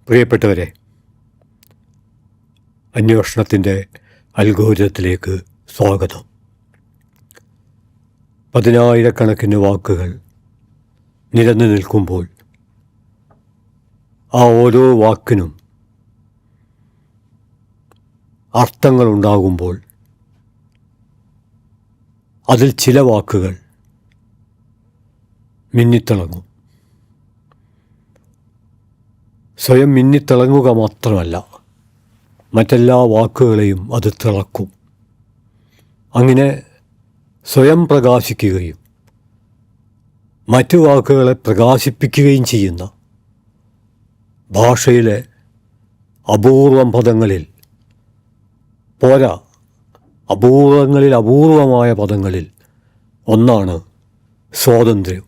പ്രിയപ്പെട്ടവരെ, അന്വേഷണത്തിൻ്റെ അൽഗോരിതത്തിലേക്ക് സ്വാഗതം. പതിനായിരക്കണക്കിന് വാക്കുകൾ നിരന്നു നിൽക്കുമ്പോൾ ആ ഓരോ വാക്കിനും അർത്ഥങ്ങളുണ്ടാകുമ്പോൾ അതിൽ ചില വാക്കുകൾ മിന്നിത്തിളങ്ങും. സ്വയം മിന്നിത്തിളങ്ങുക മാത്രമല്ല, മറ്റെല്ലാ വാക്കുകളെയും അത് തിളക്കും. അങ്ങനെ സ്വയം പ്രകാശിക്കുകയും മറ്റു വാക്കുകളെ പ്രകാശിപ്പിക്കുകയും ചെയ്യുന്ന ഭാഷയിലെ അപൂർവം പദങ്ങളിൽ പോരാ, അപൂർവങ്ങളിൽ അപൂർവമായ പദങ്ങളിൽ ഒന്നാണ് സ്വാതന്ത്ര്യം.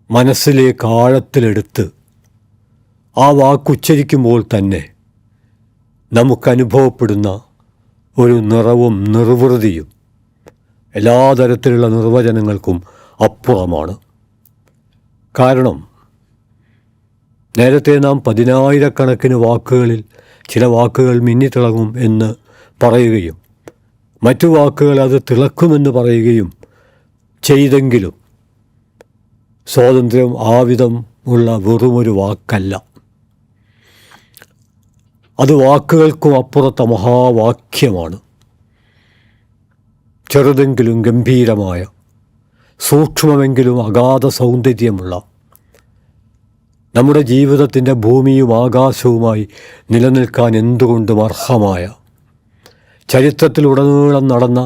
മനസ്സിലേക്ക് ആഴത്തിലെടുത്ത് ആ വാക്കുച്ചരിക്കുമ്പോൾ തന്നെ നമുക്കനുഭവപ്പെടുന്ന ഒരു നിറവും നിർവൃതിയും എല്ലാ തരത്തിലുള്ള നിർവചനങ്ങൾക്കും അപ്പുറമാണ്. കാരണം നേരത്തെ നാം പതിനായിരക്കണക്കിന് വാക്കുകളിൽ ചില വാക്കുകൾ മിന്നിത്തിളങ്ങും എന്ന് പറയുകയും മറ്റു വാക്കുകൾ അത് തിളക്കുമെന്ന് പറയുകയും ചെയ്തെങ്കിലും സ്വാതന്ത്ര്യം ആവിധം ഉള്ള വെറുമൊരു വാക്കല്ല. അത് വാക്കുകൾക്കും അപ്പുറത്തെ മഹാവാക്യമാണ്. ചെറുതെങ്കിലും ഗംഭീരമായ, സൂക്ഷ്മമെങ്കിലും അഗാധ സൗന്ദര്യമുള്ള, നമ്മുടെ ജീവിതത്തിൻ്റെ ഭൂമിയും ആകാശവുമായി നിലനിൽക്കാൻ എന്തുകൊണ്ടും അർഹമായ, ചരിത്രത്തിലുടനീളം നടന്ന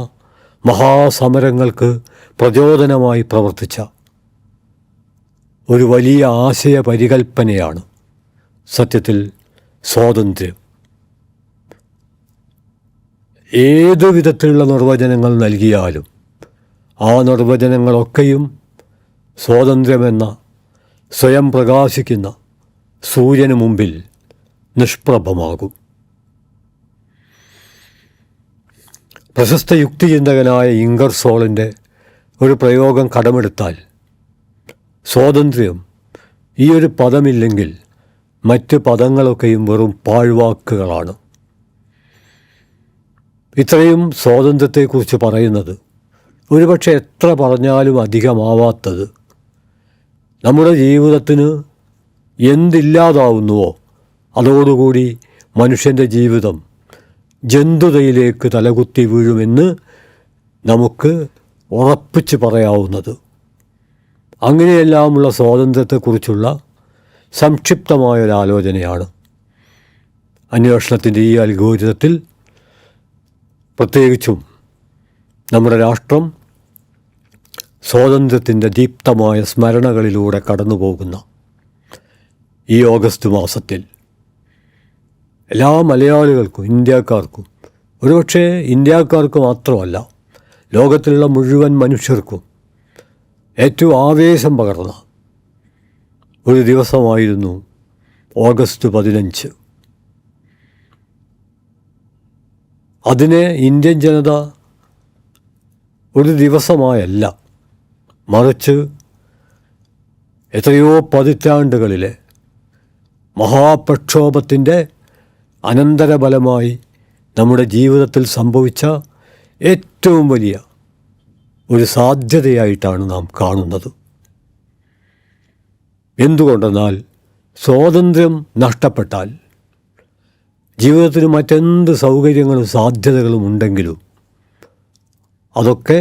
മഹാസമരങ്ങൾക്ക് പ്രചോദനമായി പ്രവർത്തിച്ച ഒരു വലിയ ആശയ പരികൽപ്പനയാണ് സത്യത്തിൽ സ്വാതന്ത്ര്യം. ഏതു വിധത്തിലുള്ള നിർവചനങ്ങൾ നൽകിയാലും ആ നിർവചനങ്ങളൊക്കെയും സ്വാതന്ത്ര്യമെന്ന സ്വയം പ്രകാശിക്കുന്ന സൂര്യന് മുമ്പിൽ നിഷ്പ്രഭമാകും. പ്രശസ്ത യുക്തിചിന്തകനായ ഇംഗർസോളിൻ്റെ ഒരു പ്രയോഗം കടമെടുത്താൽ, സ്വാതന്ത്ര്യം ഈ ഒരു പദമില്ലെങ്കിൽ മറ്റ് പദങ്ങളൊക്കെയും വെറും പാഴ്വാക്കുകളാണ്. ഇത്രയും സ്വാതന്ത്ര്യത്തെക്കുറിച്ച് പറയുന്നത് ഒരുപക്ഷെ എത്ര പറഞ്ഞാലും അധികമാവാത്തത് നമ്മുടെ ജീവിതത്തിന് എന്തില്ലാതാവുന്നുവോ അതോടുകൂടി മനുഷ്യൻ്റെ ജീവിതം ജന്തുതയിലേക്ക് തലകുത്തി വീഴുമെന്ന് നമുക്ക് ഉറപ്പിച്ച് പറയാവുന്നത്. അങ്ങനെയെല്ലാമുള്ള സ്വാതന്ത്ര്യത്തെക്കുറിച്ചുള്ള സംക്ഷിപ്തമായൊരാലോചനയാണ് അന്വേഷണത്തിൻ്റെ ഈ അൽഗോരിതത്തിൽ. പ്രത്യേകിച്ചും നമ്മുടെ രാഷ്ട്രം സ്വാതന്ത്ര്യത്തിൻ്റെ ദീപ്തമായ സ്മരണകളിലൂടെ കടന്നു പോകുന്ന ഈ ഓഗസ്റ്റ് മാസത്തിൽ എല്ലാ മലയാളികൾക്കും, ഇന്ത്യക്കാർക്കും, ഒരുപക്ഷെ ഇന്ത്യക്കാർക്ക് മാത്രമല്ല ലോകത്തിലുള്ള മുഴുവൻ മനുഷ്യർക്കും ഏറ്റവും ആവേശം പകർന്ന ഒരു ദിവസമായിരുന്നു ഓഗസ്റ്റ് 15. അതിനെ ഇന്ത്യൻ ജനത ഒരു ദിവസമായല്ല, മറിച്ച് എത്രയോ പതിറ്റാണ്ടുകളിലെ മഹാപ്രക്ഷോഭത്തിൻ്റെ അനന്തരഫലമായി നമ്മുടെ ജീവിതത്തിൽ സംഭവിച്ച ഏറ്റവും വലിയ ഒരു സാധ്യതയായിട്ടാണ് നാം കാണുന്നത്. എന്തുകൊണ്ടെന്നാൽ സ്വാതന്ത്ര്യം നഷ്ടപ്പെട്ടാൽ ജീവിതത്തിന് മറ്റെന്ത് സൗകര്യങ്ങളും സാധ്യതകളും ഉണ്ടെങ്കിലും അതൊക്കെ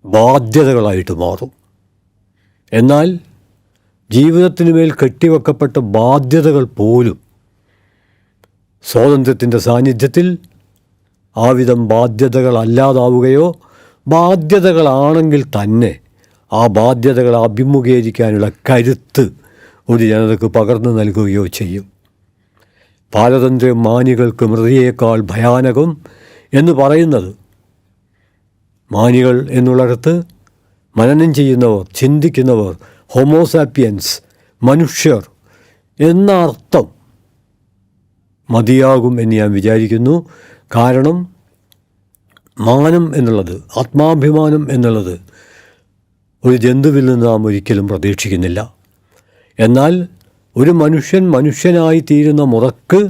ബാധ്യതകളായിട്ട് മാറും. എന്നാൽ ജീവിതത്തിന് മേൽ കെട്ടിവെക്കപ്പെട്ട ബാധ്യതകൾ പോലും സ്വാതന്ത്ര്യത്തിൻ്റെ സാന്നിധ്യത്തിൽ ആ വിധം ബാധ്യതകളല്ലാതാവുകയോ ബാധ്യതകളാണെങ്കിൽ തന്നെ ആ ബാധ്യതകളെ അഭിമുഖീകരിക്കാനുള്ള കരുത്ത് ഒരു ജനതയ്ക്ക് പകർന്നു നൽകുകയോ ചെയ്യും. പാരതന്ത്ര്യം മാനികൾക്ക് മൃതിയേക്കാൾ ഭയാനകം എന്ന് പറയുന്നത്, മാനികൾ എന്നുള്ളിടത്ത് മനനം ചെയ്യുന്നവർ, ചിന്തിക്കുന്നവർ, ഹോമോസാപ്പിയൻസ്, മനുഷ്യർ എന്ന അർത്ഥം മതിയാകും എന്ന് ഞാൻ വിചാരിക്കുന്നു. കാരണം മാനം എന്നുള്ളത്, ആത്മാഭിമാനം എന്നുള്ളത് ഒരു ജന്തുവിൽ നിന്ന് നാം ഒരിക്കലും പ്രതീക്ഷിക്കുന്നില്ല. എന്നാൽ ഒരു മനുഷ്യൻ മനുഷ്യനായി തീരുന്ന മുറക്ക്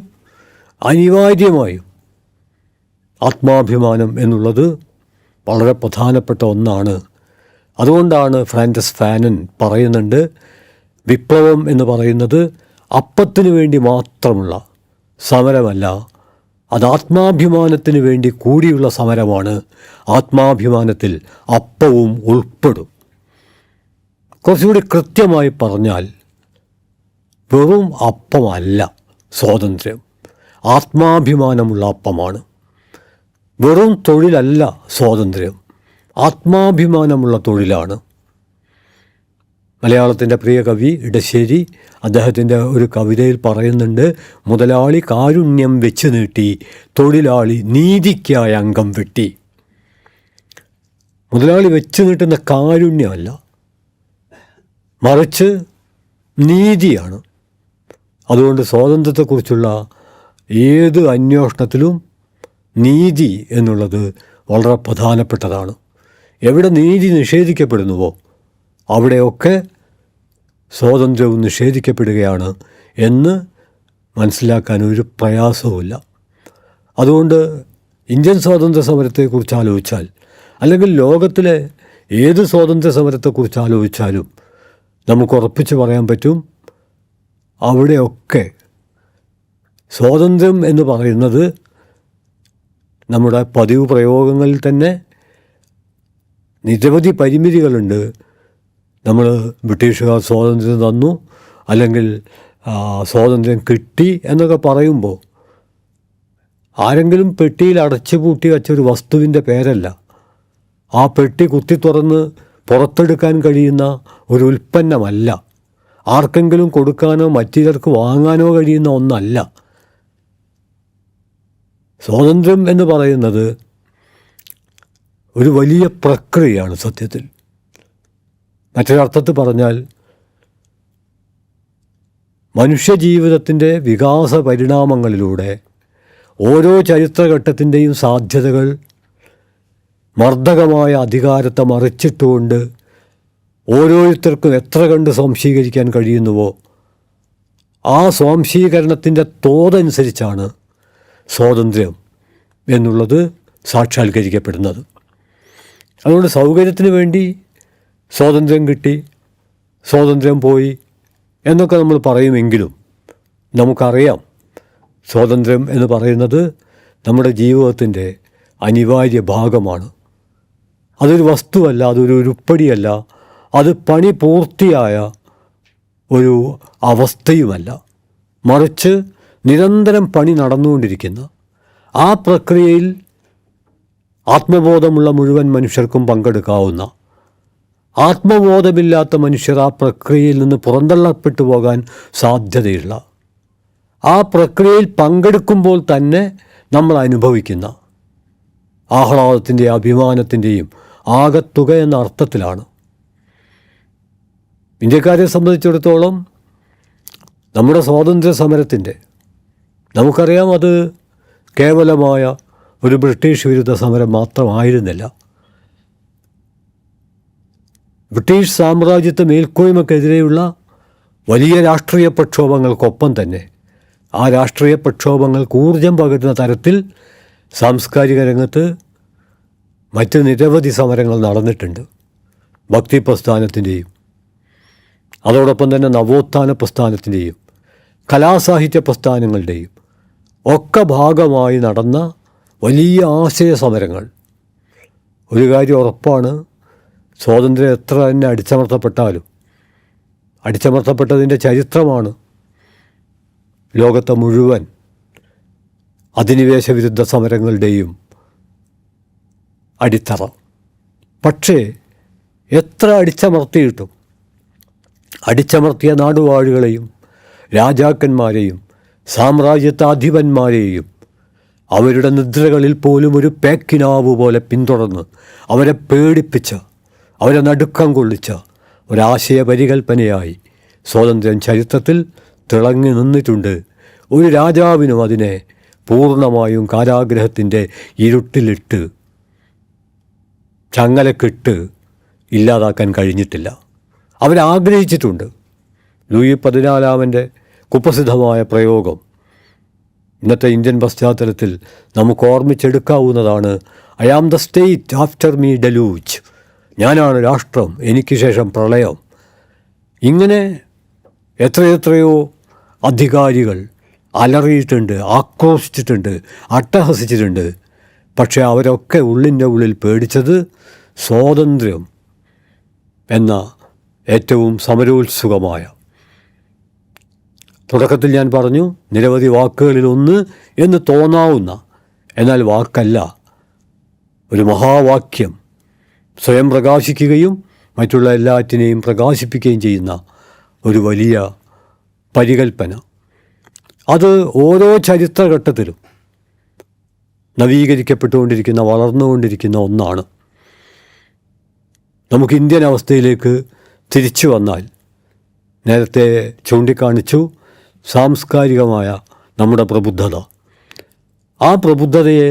അനിവാര്യമായും ആത്മാഭിമാനം എന്നുള്ളത് വളരെ പ്രധാനപ്പെട്ട ഒന്നാണ്. അതുകൊണ്ടാണ് ഫ്രാൻസിസ് ഫാനൻ പറയുന്നുണ്ട്, വിപ്ലവം എന്ന് പറയുന്നത് അപ്പത്തിന് വേണ്ടി മാത്രമുള്ള സമരമല്ല, അത് ആത്മാഭിമാനത്തിന് വേണ്ടി കൂടിയുള്ള സമരമാണ്. ആത്മാഭിമാനത്തിൽ അപ്പവും ഉൾപ്പെടും. കുറച്ചുകൂടി കൃത്യമായി പറഞ്ഞാൽ വെറും അപ്പമല്ല സ്വാതന്ത്ര്യം, ആത്മാഭിമാനമുള്ള അപ്പമാണ്. വെറും തൊഴിലല്ല സ്വാതന്ത്ര്യം, ആത്മാഭിമാനമുള്ള തൊഴിലാണ്. മലയാളത്തിൻ്റെ പ്രിയ കവി ഇടശ്ശേരി അദ്ദേഹത്തിൻ്റെ ഒരു കവിതയിൽ പറയുന്നുണ്ട്, മുതലാളി കാരുണ്യം വെച്ച് നീട്ടി, തൊഴിലാളി നീതിക്കായ അംഗം വെട്ടി. മുതലാളി വെച്ച് നീട്ടുന്ന കാരുണ്യമല്ല, മറിച്ച് നീതിയാണ്. അതുകൊണ്ട് സ്വാതന്ത്ര്യത്തെക്കുറിച്ചുള്ള ഏത് അന്വേഷണത്തിലും നീതി എന്നുള്ളത് വളരെ പ്രധാനപ്പെട്ടതാണ്. എവിടെ നീതി നിഷേധിക്കപ്പെടുന്നുവോ അവിടെയൊക്കെ സ്വാതന്ത്ര്യവും നിഷേധിക്കപ്പെടുകയാണ് എന്ന് മനസ്സിലാക്കാൻ ഒരു പ്രയാസവുമില്ല. അതുകൊണ്ട് ഇന്ത്യൻ സ്വാതന്ത്ര്യ സമരത്തെക്കുറിച്ച് ആലോചിച്ചാൽ, അല്ലെങ്കിൽ ലോകത്തിലെ ഏത് സ്വാതന്ത്ര്യ സമരത്തെക്കുറിച്ച് ആലോചിച്ചാലും നമുക്ക് ഉറപ്പിച്ച് പറയാൻ പറ്റും, അവിടെയൊക്കെ സ്വാതന്ത്ര്യം എന്ന് പറയുന്നത് നമ്മുടെ പതിവ് പ്രയോഗങ്ങളിൽ തന്നെ നിരവധി പരിമിതികളുണ്ട്. നമ്മൾ ബ്രിട്ടീഷുകാർ സ്വാതന്ത്ര്യം തന്നു, അല്ലെങ്കിൽ സ്വാതന്ത്ര്യം കിട്ടി എന്നൊക്കെ പറയുമ്പോൾ ആരെങ്കിലും പെട്ടിയിൽ അടച്ചു പൂട്ടി വച്ചൊരു വസ്തുവിൻ്റെ പേരല്ല. ആ പെട്ടി കുത്തി തുറന്ന് പുറത്തെടുക്കാൻ കഴിയുന്ന ഒരു ഉൽപ്പന്നമല്ല. ആർക്കെങ്കിലും കൊടുക്കാനോ മറ്റു വാങ്ങാനോ കഴിയുന്ന ഒന്നല്ല. സ്വാതന്ത്ര്യം എന്ന് പറയുന്നത് ഒരു വലിയ പ്രക്രിയയാണ് സത്യത്തിൽ. മറ്റൊരർത്ഥത്തിൽ പറഞ്ഞാൽ മനുഷ്യജീവിതത്തിൻ്റെ വികാസ പരിണാമങ്ങളിലൂടെ ഓരോ ചരിത്രഘട്ടത്തിൻ്റെയും സാധ്യതകൾ മർദ്ദകമായ അധികാരത്തെ മറിച്ചിട്ടുകൊണ്ട് ഓരോരുത്തർക്കും എത്ര കണ്ട് സ്വാംശീകരിക്കാൻ കഴിയുന്നുവോ ആ സ്വാംശീകരണത്തിൻ്റെ തോതനുസരിച്ചാണ് സ്വാതന്ത്ര്യം എന്നുള്ളത് സാക്ഷാത്കരിക്കപ്പെടുന്നത്. അതുകൊണ്ട് സൗകര്യത്തിന് വേണ്ടി സ്വാതന്ത്ര്യം കിട്ടി, സ്വാതന്ത്ര്യം പോയി എന്നൊക്കെ നമ്മൾ പറയുമെങ്കിലും നമുക്കറിയാം സ്വാതന്ത്ര്യം എന്ന് പറയുന്നത് നമ്മുടെ ജീവിതത്തിൻ്റെ അനിവാര്യ ഭാഗമാണ്. അതൊരു വസ്തുവല്ല, അതൊരു ഉരുപ്പടിയല്ല, അത് പണി പൂർത്തിയായ ഒരു അവസ്ഥയുമല്ല, മറിച്ച് നിരന്തരം പണി നടന്നുകൊണ്ടിരിക്കുന്ന ആ പ്രക്രിയയിൽ ആത്മബോധമുള്ള മുഴുവൻ മനുഷ്യർക്കും പങ്കെടുക്കാവുന്ന, ആത്മബോധമില്ലാത്ത മനുഷ്യർ ആ പ്രക്രിയയിൽ നിന്ന് പുറന്തള്ളപ്പെട്ടു പോകാൻ സാധ്യതയുള്ള, ആ പ്രക്രിയയിൽ പങ്കെടുക്കുമ്പോൾ തന്നെ നമ്മൾ അനുഭവിക്കുന്ന ആഹ്ലാദത്തിൻ്റെയും അഭിമാനത്തിൻ്റെയും ആകത്തുക എന്ന അർത്ഥത്തിലാണ്. ഇന്ത്യക്കാരെ സംബന്ധിച്ചിടത്തോളം നമ്മുടെ സ്വാതന്ത്ര്യ സമരത്തിൻ്റെ, നമുക്കറിയാം അത് കേവലമായ ഒരു ബ്രിട്ടീഷ് വിരുദ്ധ സമരം മാത്രമായിരുന്നില്ല. ബ്രിട്ടീഷ് സാമ്രാജ്യത്വ മേൽക്കോയ്മക്കെതിരെയുള്ള വലിയ രാഷ്ട്രീയ പ്രക്ഷോഭങ്ങൾക്കൊപ്പം തന്നെ ആ രാഷ്ട്രീയ പ്രക്ഷോഭങ്ങൾക്ക് ഊർജം പകരുന്ന തരത്തിൽ സാംസ്കാരിക രംഗത്ത് മറ്റ് നിരവധി സമരങ്ങൾ നടന്നിട്ടുണ്ട്. ഭക്തി പ്രസ്ഥാനത്തിൻ്റെയും അതോടൊപ്പം തന്നെ നവോത്ഥാന പ്രസ്ഥാനത്തിൻ്റെയും കലാസാഹിത്യ പ്രസ്ഥാനങ്ങളുടെയും ഒക്കെ ഭാഗമായി നടന്ന വലിയ ആശയ സമരങ്ങൾ. ഒരു കാര്യം ഉറപ്പാണ്, സ്വാതന്ത്ര്യം എത്ര തന്നെ അടിച്ചമർത്തപ്പെട്ടാലും അടിച്ചമർത്തപ്പെട്ടതിൻ്റെ ചരിത്രമാണ് ലോകത്തെ മുഴുവൻ അധിനിവേശ വിരുദ്ധ സമരങ്ങളുടെയും അടിത്തറ. പക്ഷേ എത്ര അടിച്ചമർത്തിയിട്ടും അടിച്ചമർത്തിയ നാടുവാഴികളെയും രാജാക്കന്മാരെയും സാമ്രാജ്യത്താധിപന്മാരെയും അവരുടെ നിദ്രകളിൽ പോലും ഒരു പേക്കിനാവ് പോലെ പിന്തുടർന്ന് അവരെ പേടിപ്പിച്ച, അവരെ നടുക്കം കൊള്ളിച്ച ഒരാശയ പരികൽപ്പനയായി സ്വാതന്ത്ര്യം ചരിത്രത്തിൽ തിളങ്ങി നിന്നിട്ടുണ്ട്. ഒരു രാജാവിനും അതിനെ പൂർണ്ണമായും കാരാഗ്രഹത്തിൻ്റെ ഇരുട്ടിലിട്ട് ചങ്ങലക്കിട്ട് ഇല്ലാതാക്കാൻ കഴിഞ്ഞിട്ടില്ല. അവരാഗ്രഹിച്ചിട്ടുണ്ട്. ലൂയി 14 കുപ്രസിദ്ധമായ പ്രയോഗം ഇന്നത്തെ ഇന്ത്യൻ പശ്ചാത്തലത്തിൽ നമുക്ക് ഓർമ്മിച്ചെടുക്കാവുന്നതാണ്. I am the state after me deluge. ഞാനാണ് രാഷ്ട്രം, എനിക്ക് ശേഷം പ്രളയം. ഇങ്ങനെ എത്രയെത്രയോ അധികാരികൾ അലറിയിട്ടുണ്ട്, ആക്രോശിച്ചിട്ടുണ്ട്, അട്ടഹസിച്ചിട്ടുണ്ട്. പക്ഷേ അവരൊക്കെ ഉള്ളിൻ്റെ ഉള്ളിൽ പേടിച്ചത് സ്വാതന്ത്ര്യം എന്ന ഏറ്റവും സമരോത്സുകമായ, തുടക്കത്തിൽ ഞാൻ പറഞ്ഞു, നിരവധി വാക്കുകളിലൊന്ന് എന്ന് തോന്നാവുന്ന, എന്നാൽ വാക്കല്ല, ഒരു മഹാവാക്യം, സ്വയം പ്രകാശിക്കുകയും മറ്റുള്ള എല്ലാറ്റിനെയും പ്രകാശിപ്പിക്കുകയും ചെയ്യുന്ന ഒരു വലിയ പരികൽപ്പന. അത് ഓരോ ചരിത്രഘട്ടത്തിലും നവീകരിക്കപ്പെട്ടുകൊണ്ടിരിക്കുന്ന, വളർന്നുകൊണ്ടിരിക്കുന്ന ഒന്നാണ്. നമുക്ക് ഇന്ത്യൻ അവസ്ഥയിലേക്ക് തിരിച്ചു വന്നാൽ, നേരത്തെ ചൂണ്ടിക്കാണിച്ചു സാംസ്കാരികമായ നമ്മുടെ പ്രബുദ്ധത. ആ പ്രബുദ്ധതയെ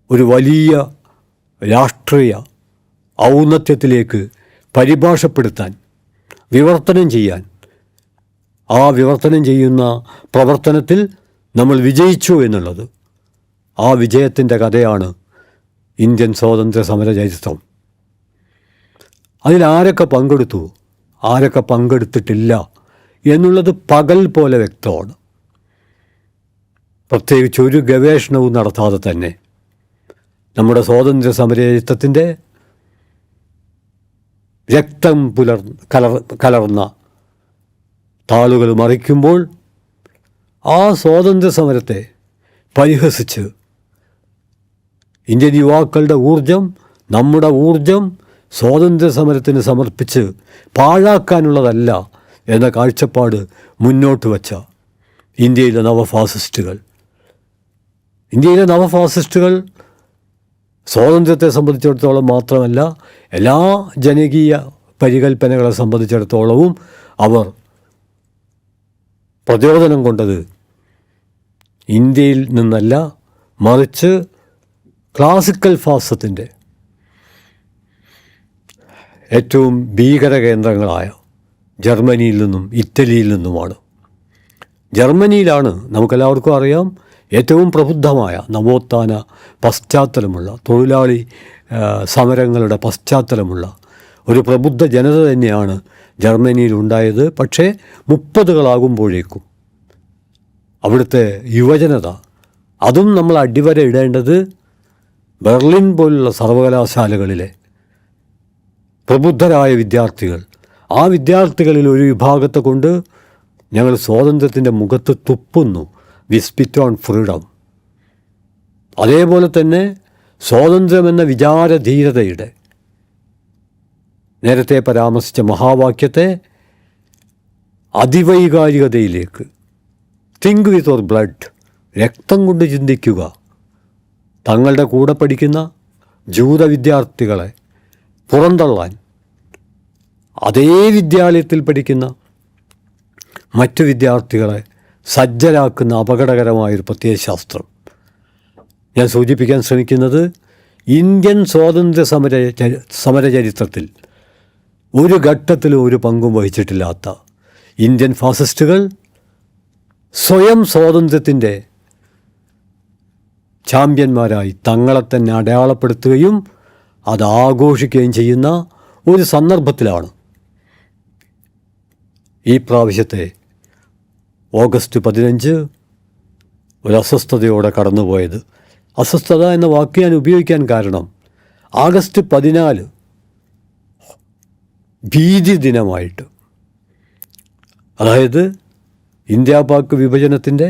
ഒരു വലിയ രാഷ്ട്രീയ ഔന്നത്യത്തിലേക്ക് പരിഭാഷപ്പെടുത്താൻ, വിവർത്തനം ചെയ്യാൻ, ആ വിവർത്തനം ചെയ്യുന്ന പ്രവർത്തനത്തിൽ നമ്മൾ വിജയിച്ചു എന്നുള്ളത്, ആ വിജയത്തിൻ്റെ കഥയാണ് ഇന്ത്യൻ സ്വാതന്ത്ര്യ സമര ചരിത്രം. അതിലാരൊക്കെ പങ്കെടുത്തു, ആരൊക്കെ പങ്കെടുത്തിട്ടില്ല എന്നുള്ളത് പകൽ പോലെ വ്യക്തമാണ്. പ്രത്യേകിച്ച് ഒരു ഗവേഷണവും നടത്താതെ തന്നെ നമ്മുടെ സ്വാതന്ത്ര്യ സമര ചരിത്രത്തിൻ്റെ രക്തം കലർന്ന താളുകൾ മറിക്കുമ്പോൾ ആ സ്വാതന്ത്ര്യ സമരത്തെ പരിഹസിച്ച് ഇന്ത്യൻ യുവാക്കളുടെ ഊർജം, നമ്മുടെ ഊർജം സ്വാതന്ത്ര്യ സമരത്തിന് സമർപ്പിച്ച് പാഴാക്കാനുള്ളതല്ല എന്ന കാഴ്ചപ്പാട് മുന്നോട്ട് വച്ച ഇന്ത്യയിലെ നവഫാസിസ്റ്റുകൾ സ്വാതന്ത്ര്യത്തെ സംബന്ധിച്ചിടത്തോളം മാത്രമല്ല, എല്ലാ ജനകീയ പരികൽപ്പനകളെ സംബന്ധിച്ചിടത്തോളവും അവർ പ്രചോദനം കൊണ്ടത് ഇന്ത്യയിൽ നിന്നല്ല, മറിച്ച് ക്ലാസിക്കൽ ഫാസിസത്തിൻ്റെ ഏറ്റവും ഭീകര കേന്ദ്രങ്ങളായ ജർമ്മനിയിൽ നിന്നും ഇറ്റലിയിൽ നിന്നുമാണ്. ജർമ്മനിയിലാണ് നമുക്കെല്ലാവർക്കും അറിയാം ഏറ്റവും പ്രബുദ്ധമായ നവോത്ഥാന പശ്ചാത്തലമുള്ള, തൊഴിലാളി സമരങ്ങളുടെ പശ്ചാത്തലമുള്ള ഒരു പ്രബുദ്ധ ജനത തന്നെയാണ് ജർമ്മനിയിൽ ഉണ്ടായത്. പക്ഷേ 30കളാകുമ്പോഴേക്കും അവിടുത്തെ യുവജനത, അതും നമ്മൾ അടിവര ഇടേണ്ടത് ബെർലിൻ പോലുള്ള സർവകലാശാലകളിലെ പ്രബുദ്ധരായ വിദ്യാർത്ഥികൾ, ആ വിദ്യാർത്ഥികളിൽ ഒരു വിഭാഗത്തെ കൊണ്ട് ഞങ്ങൾ സ്വാതന്ത്ര്യത്തിൻ്റെ മുഖത്ത് തുപ്പുന്നു, വി സ്പിറ്റ് ഓൺ ഫ്രീഡം. അതേപോലെ തന്നെ സ്വാതന്ത്ര്യമെന്ന വിചാരധീരതയുടെ നേരത്തെ പരാമർശിച്ച മഹാവാക്യത്തെ അതിവൈകാരികതയിലേക്ക്, തിങ്ക് വിത്ത് യുവർ ബ്ലഡ്, രക്തം കൊണ്ട് ചിന്തിക്കുക. തങ്ങളുടെ കൂടെ പഠിക്കുന്ന ജൂത വിദ്യാർത്ഥികളെ പുറന്തള്ളാൻ അതേ വിദ്യാലയത്തിൽ പഠിക്കുന്ന മറ്റു വിദ്യാർത്ഥികളെ സജ്ജരാക്കുന്ന അപകടകരമായൊരു പ്രത്യയശാസ്ത്രം. ഞാൻ സൂചിപ്പിക്കാൻ ശ്രമിക്കുന്നത്, ഇന്ത്യൻ സ്വാതന്ത്ര്യ സമര ചരിത്രത്തിൽ ഒരു ഘട്ടത്തിലും ഒരു പങ്കും വഹിച്ചിട്ടില്ലാത്ത ഇന്ത്യൻ ഫാസിസ്റ്റുകൾ സ്വയം സ്വാതന്ത്ര്യത്തിൻ്റെ ചാമ്പ്യന്മാരായി തങ്ങളെ തന്നെ അടയാളപ്പെടുത്തുകയും അത് ആഘോഷിക്കുകയും ചെയ്യുന്ന ഒരു സന്ദർഭത്തിലാണ് ഈ പ്രാവശ്യത്തെ ഓഗസ്റ്റ് 15 ഒരു അസ്വസ്ഥതയോടെ കടന്നുപോയത്. അസ്വസ്ഥത എന്ന വാക്ക് ഞാൻ ഉപയോഗിക്കാൻ കാരണം, ആഗസ്റ്റ് 14 ഭീതി ദിനമായിട്ട്, അതായത് ഇന്ത്യ പാക് വിഭജനത്തിൻ്റെ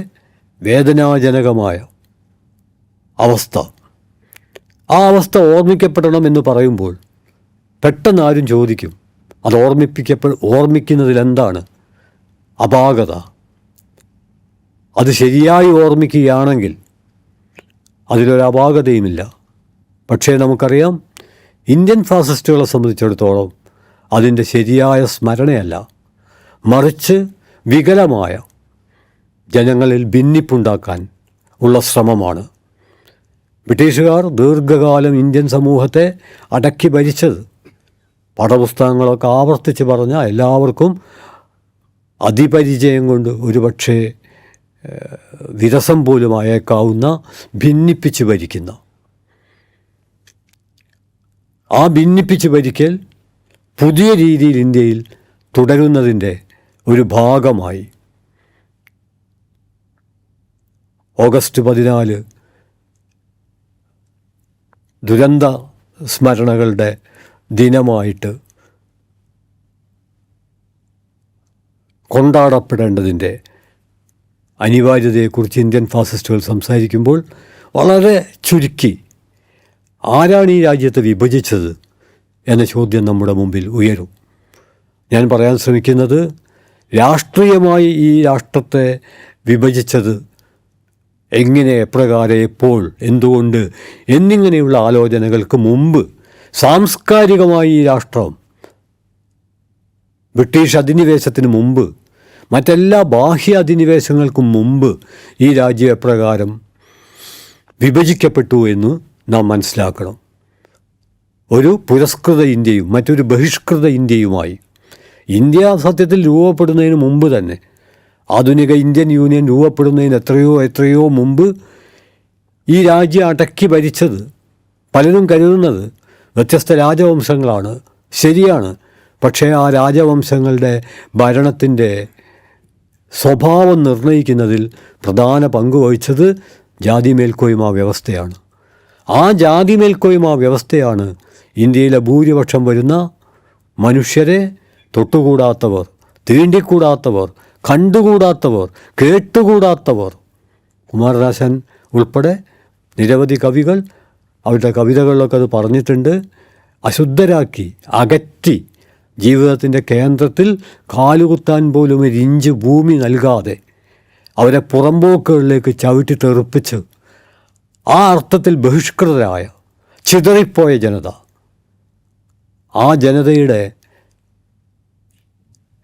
വേദനാജനകമായ അവസ്ഥ, ആ അവസ്ഥ ഓർമ്മിക്കപ്പെടണമെന്ന് പറയുമ്പോൾ പെട്ടെന്ന് ആരും ചോദിക്കും, അത് ഓർമ്മിക്കുന്നതിൽ എന്താണ് അപാകത? അത് ശരിയായി ഓർമ്മിക്കുകയാണെങ്കിൽ അതിലൊരു അപാകതയുമില്ല. പക്ഷേ നമുക്കറിയാം, ഇന്ത്യൻ ഫാസിസ്റ്റുകളെ സംബന്ധിച്ചിടത്തോളം അതിൻ്റെ ശരിയായ സ്മരണയല്ല, മറിച്ച് വികലമായ ജനങ്ങളിൽ ഭിന്നിപ്പുണ്ടാക്കാൻ ഉള്ള ശ്രമമാണ്. ബ്രിട്ടീഷുകാർ ദീർഘകാലം ഇന്ത്യൻ സമൂഹത്തെ അടക്കി ഭരിച്ചത് പാഠപുസ്തകങ്ങളൊക്കെ ആവർത്തിച്ച് പറഞ്ഞാൽ എല്ലാവർക്കും അതിപരിചയം കൊണ്ട് ഒരുപക്ഷെ വിരസം പോലും ആയേക്കാവുന്ന ഭിന്നിപ്പിച്ച് ഭരിക്കുന്ന ആ ഭിന്നിപ്പിച്ച് ഭരിക്കൽ പുതിയ രീതിയിൽ ഇന്ത്യയിൽ തുടരുന്നതിൻ്റെ ഒരു ഭാഗമായി ഓഗസ്റ്റ് 14 ദുരന്ത സ്മരണകളുടെ ദിനമായിട്ട് കൊണ്ടാടപ്പെടേണ്ടതിൻ്റെ അനിവാര്യതയെക്കുറിച്ച് ഇന്ത്യൻ ഫാസിസ്റ്റുകൾ സംസാരിക്കുമ്പോൾ വളരെ ചുരുക്കി ആരാണ് ഈ രാജ്യത്തെ വിഭജിച്ചത് എന്ന ചോദ്യം നമ്മുടെ മുമ്പിൽ ഉയരും. ഞാൻ പറയാൻ ശ്രമിക്കുന്നത് രാഷ്ട്രീയമായി ഈ രാഷ്ട്രത്തെ വിഭജിച്ചത് എങ്ങനെ, എപ്രകാരം, എപ്പോൾ, എന്തുകൊണ്ട് എന്നിങ്ങനെയുള്ള ആലോചനകൾക്ക് മുമ്പ് സാംസ്കാരികമായി ഈ രാഷ്ട്രം ബ്രിട്ടീഷ് അധിനിവേശത്തിന് മുമ്പ്, മറ്റെല്ലാ ബാഹ്യ അധിനിവേശങ്ങൾക്കും മുമ്പ് ഈ രാജ്യം എപ്രകാരം വിഭജിക്കപ്പെട്ടു എന്ന് നാം മനസ്സിലാക്കണം. ഒരു പുരസ്കൃത ഇന്ത്യയും മറ്റൊരു ബഹിഷ്കൃത ഇന്ത്യയുമായി. ഇന്ത്യ സത്യത്തിൽ രൂപപ്പെടുന്നതിന് മുമ്പ് തന്നെ, ആധുനിക ഇന്ത്യൻ യൂണിയൻ രൂപപ്പെടുന്നതിന് എത്രയോ മുമ്പ് ഈ രാജ്യം അടക്കി ഭരിച്ചത് പലരും കരുതുന്നത് വ്യത്യസ്ത രാജവംശങ്ങളാണ്. ശരിയാണ്. പക്ഷേ ആ രാജവംശങ്ങളുടെ ഭരണത്തിൻ്റെ സ്വഭാവം നിർണ്ണയിക്കുന്നതിൽ പ്രധാന പങ്ക് വഹിച്ചത് ജാതി മേൽക്കോയ്മ വ്യവസ്ഥയാണ്. ആ ജാതി മേൽക്കോയ്മ വ്യവസ്ഥയാണ് ഇന്ത്യയിലെ ഭൂരിപക്ഷം വരുന്ന മനുഷ്യരെ തൊട്ടുകൂടാത്തവർ, തീണ്ടിക്കൂടാത്തവർ, കണ്ടുകൂടാത്തവർ, കേട്ടുകൂടാത്തവർ, കുമാരനാശൻ ഉൾപ്പെടെ നിരവധി കവികൾ അവരുടെ കവിതകളിലൊക്കെ അത് പറഞ്ഞിട്ടുണ്ട്, അശുദ്ധരാക്കി, അകറ്റി, ജീവിതത്തിൻ്റെ കേന്ദ്രത്തിൽ കാലുകുത്താൻ പോലും ഒരു ഇഞ്ച് ഭൂമി നൽകാതെ അവരെ പുറമ്പോക്കുകളിലേക്ക് ചവിട്ടി തെറിപ്പിച്ച് ആ അർത്ഥത്തിൽ ബഹിഷ്കൃതരായ ചിതറിപ്പോയ ജനത, ആ ജനതയുടെ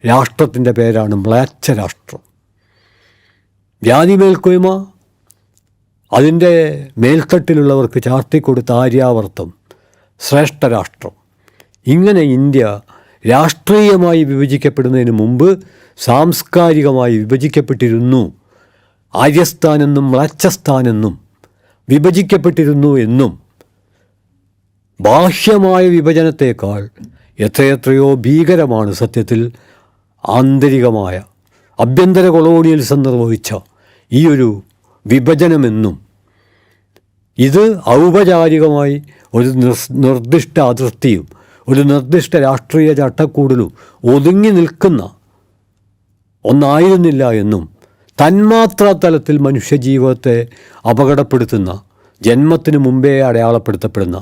രാഷ്ട്രത്തിൻ്റെ പേരാണ് മ്ലേച്ഛ രാഷ്ട്രം. ജാതി മേൽക്കോയ്മ, അതിൻ്റെ മേൽത്തട്ടിലുള്ളവർക്ക് ചാർത്തിക്കൊടുത്ത ആര്യാവർത്തം, ശ്രേഷ്ഠരാഷ്ട്രം. ഇങ്ങനെ ഇന്ത്യ രാഷ്ട്രീയമായി വിഭജിക്കപ്പെടുന്നതിന് മുമ്പ് സാംസ്കാരികമായി വിഭജിക്കപ്പെട്ടിരുന്നു. ആര്യസ്ഥാനെന്നും മ്ലേച്ഛസ്ഥാനെന്നും വിഭജിക്കപ്പെട്ടിരുന്നു എന്നും ബാഹ്യമായ വിഭജനത്തേക്കാൾ എത്രയെത്രയോ ഭീകരമാണ് സത്യത്തിൽ ആന്തരികമായ ആഭ്യന്തര കൊളോണിയലിസം നിർവഹിച്ച ഈ ഒരു വിഭജനമെന്നും ഇത് ഔപചാരികമായി ഒരു നിർദ്ദിഷ്ട അതിർത്തിയും ഒരു നിർദ്ദിഷ്ട രാഷ്ട്രീയ ചട്ടക്കൂടിലും ഒതുങ്ങി നിൽക്കുന്ന ഒന്നായിരുന്നില്ല എന്നും തന്മാത്രാ തലത്തിൽ മനുഷ്യജീവിതത്തെ അപകടപ്പെടുത്തുന്ന, ജന്മത്തിന് മുമ്പേ അടയാളപ്പെടുത്തപ്പെടുന്ന,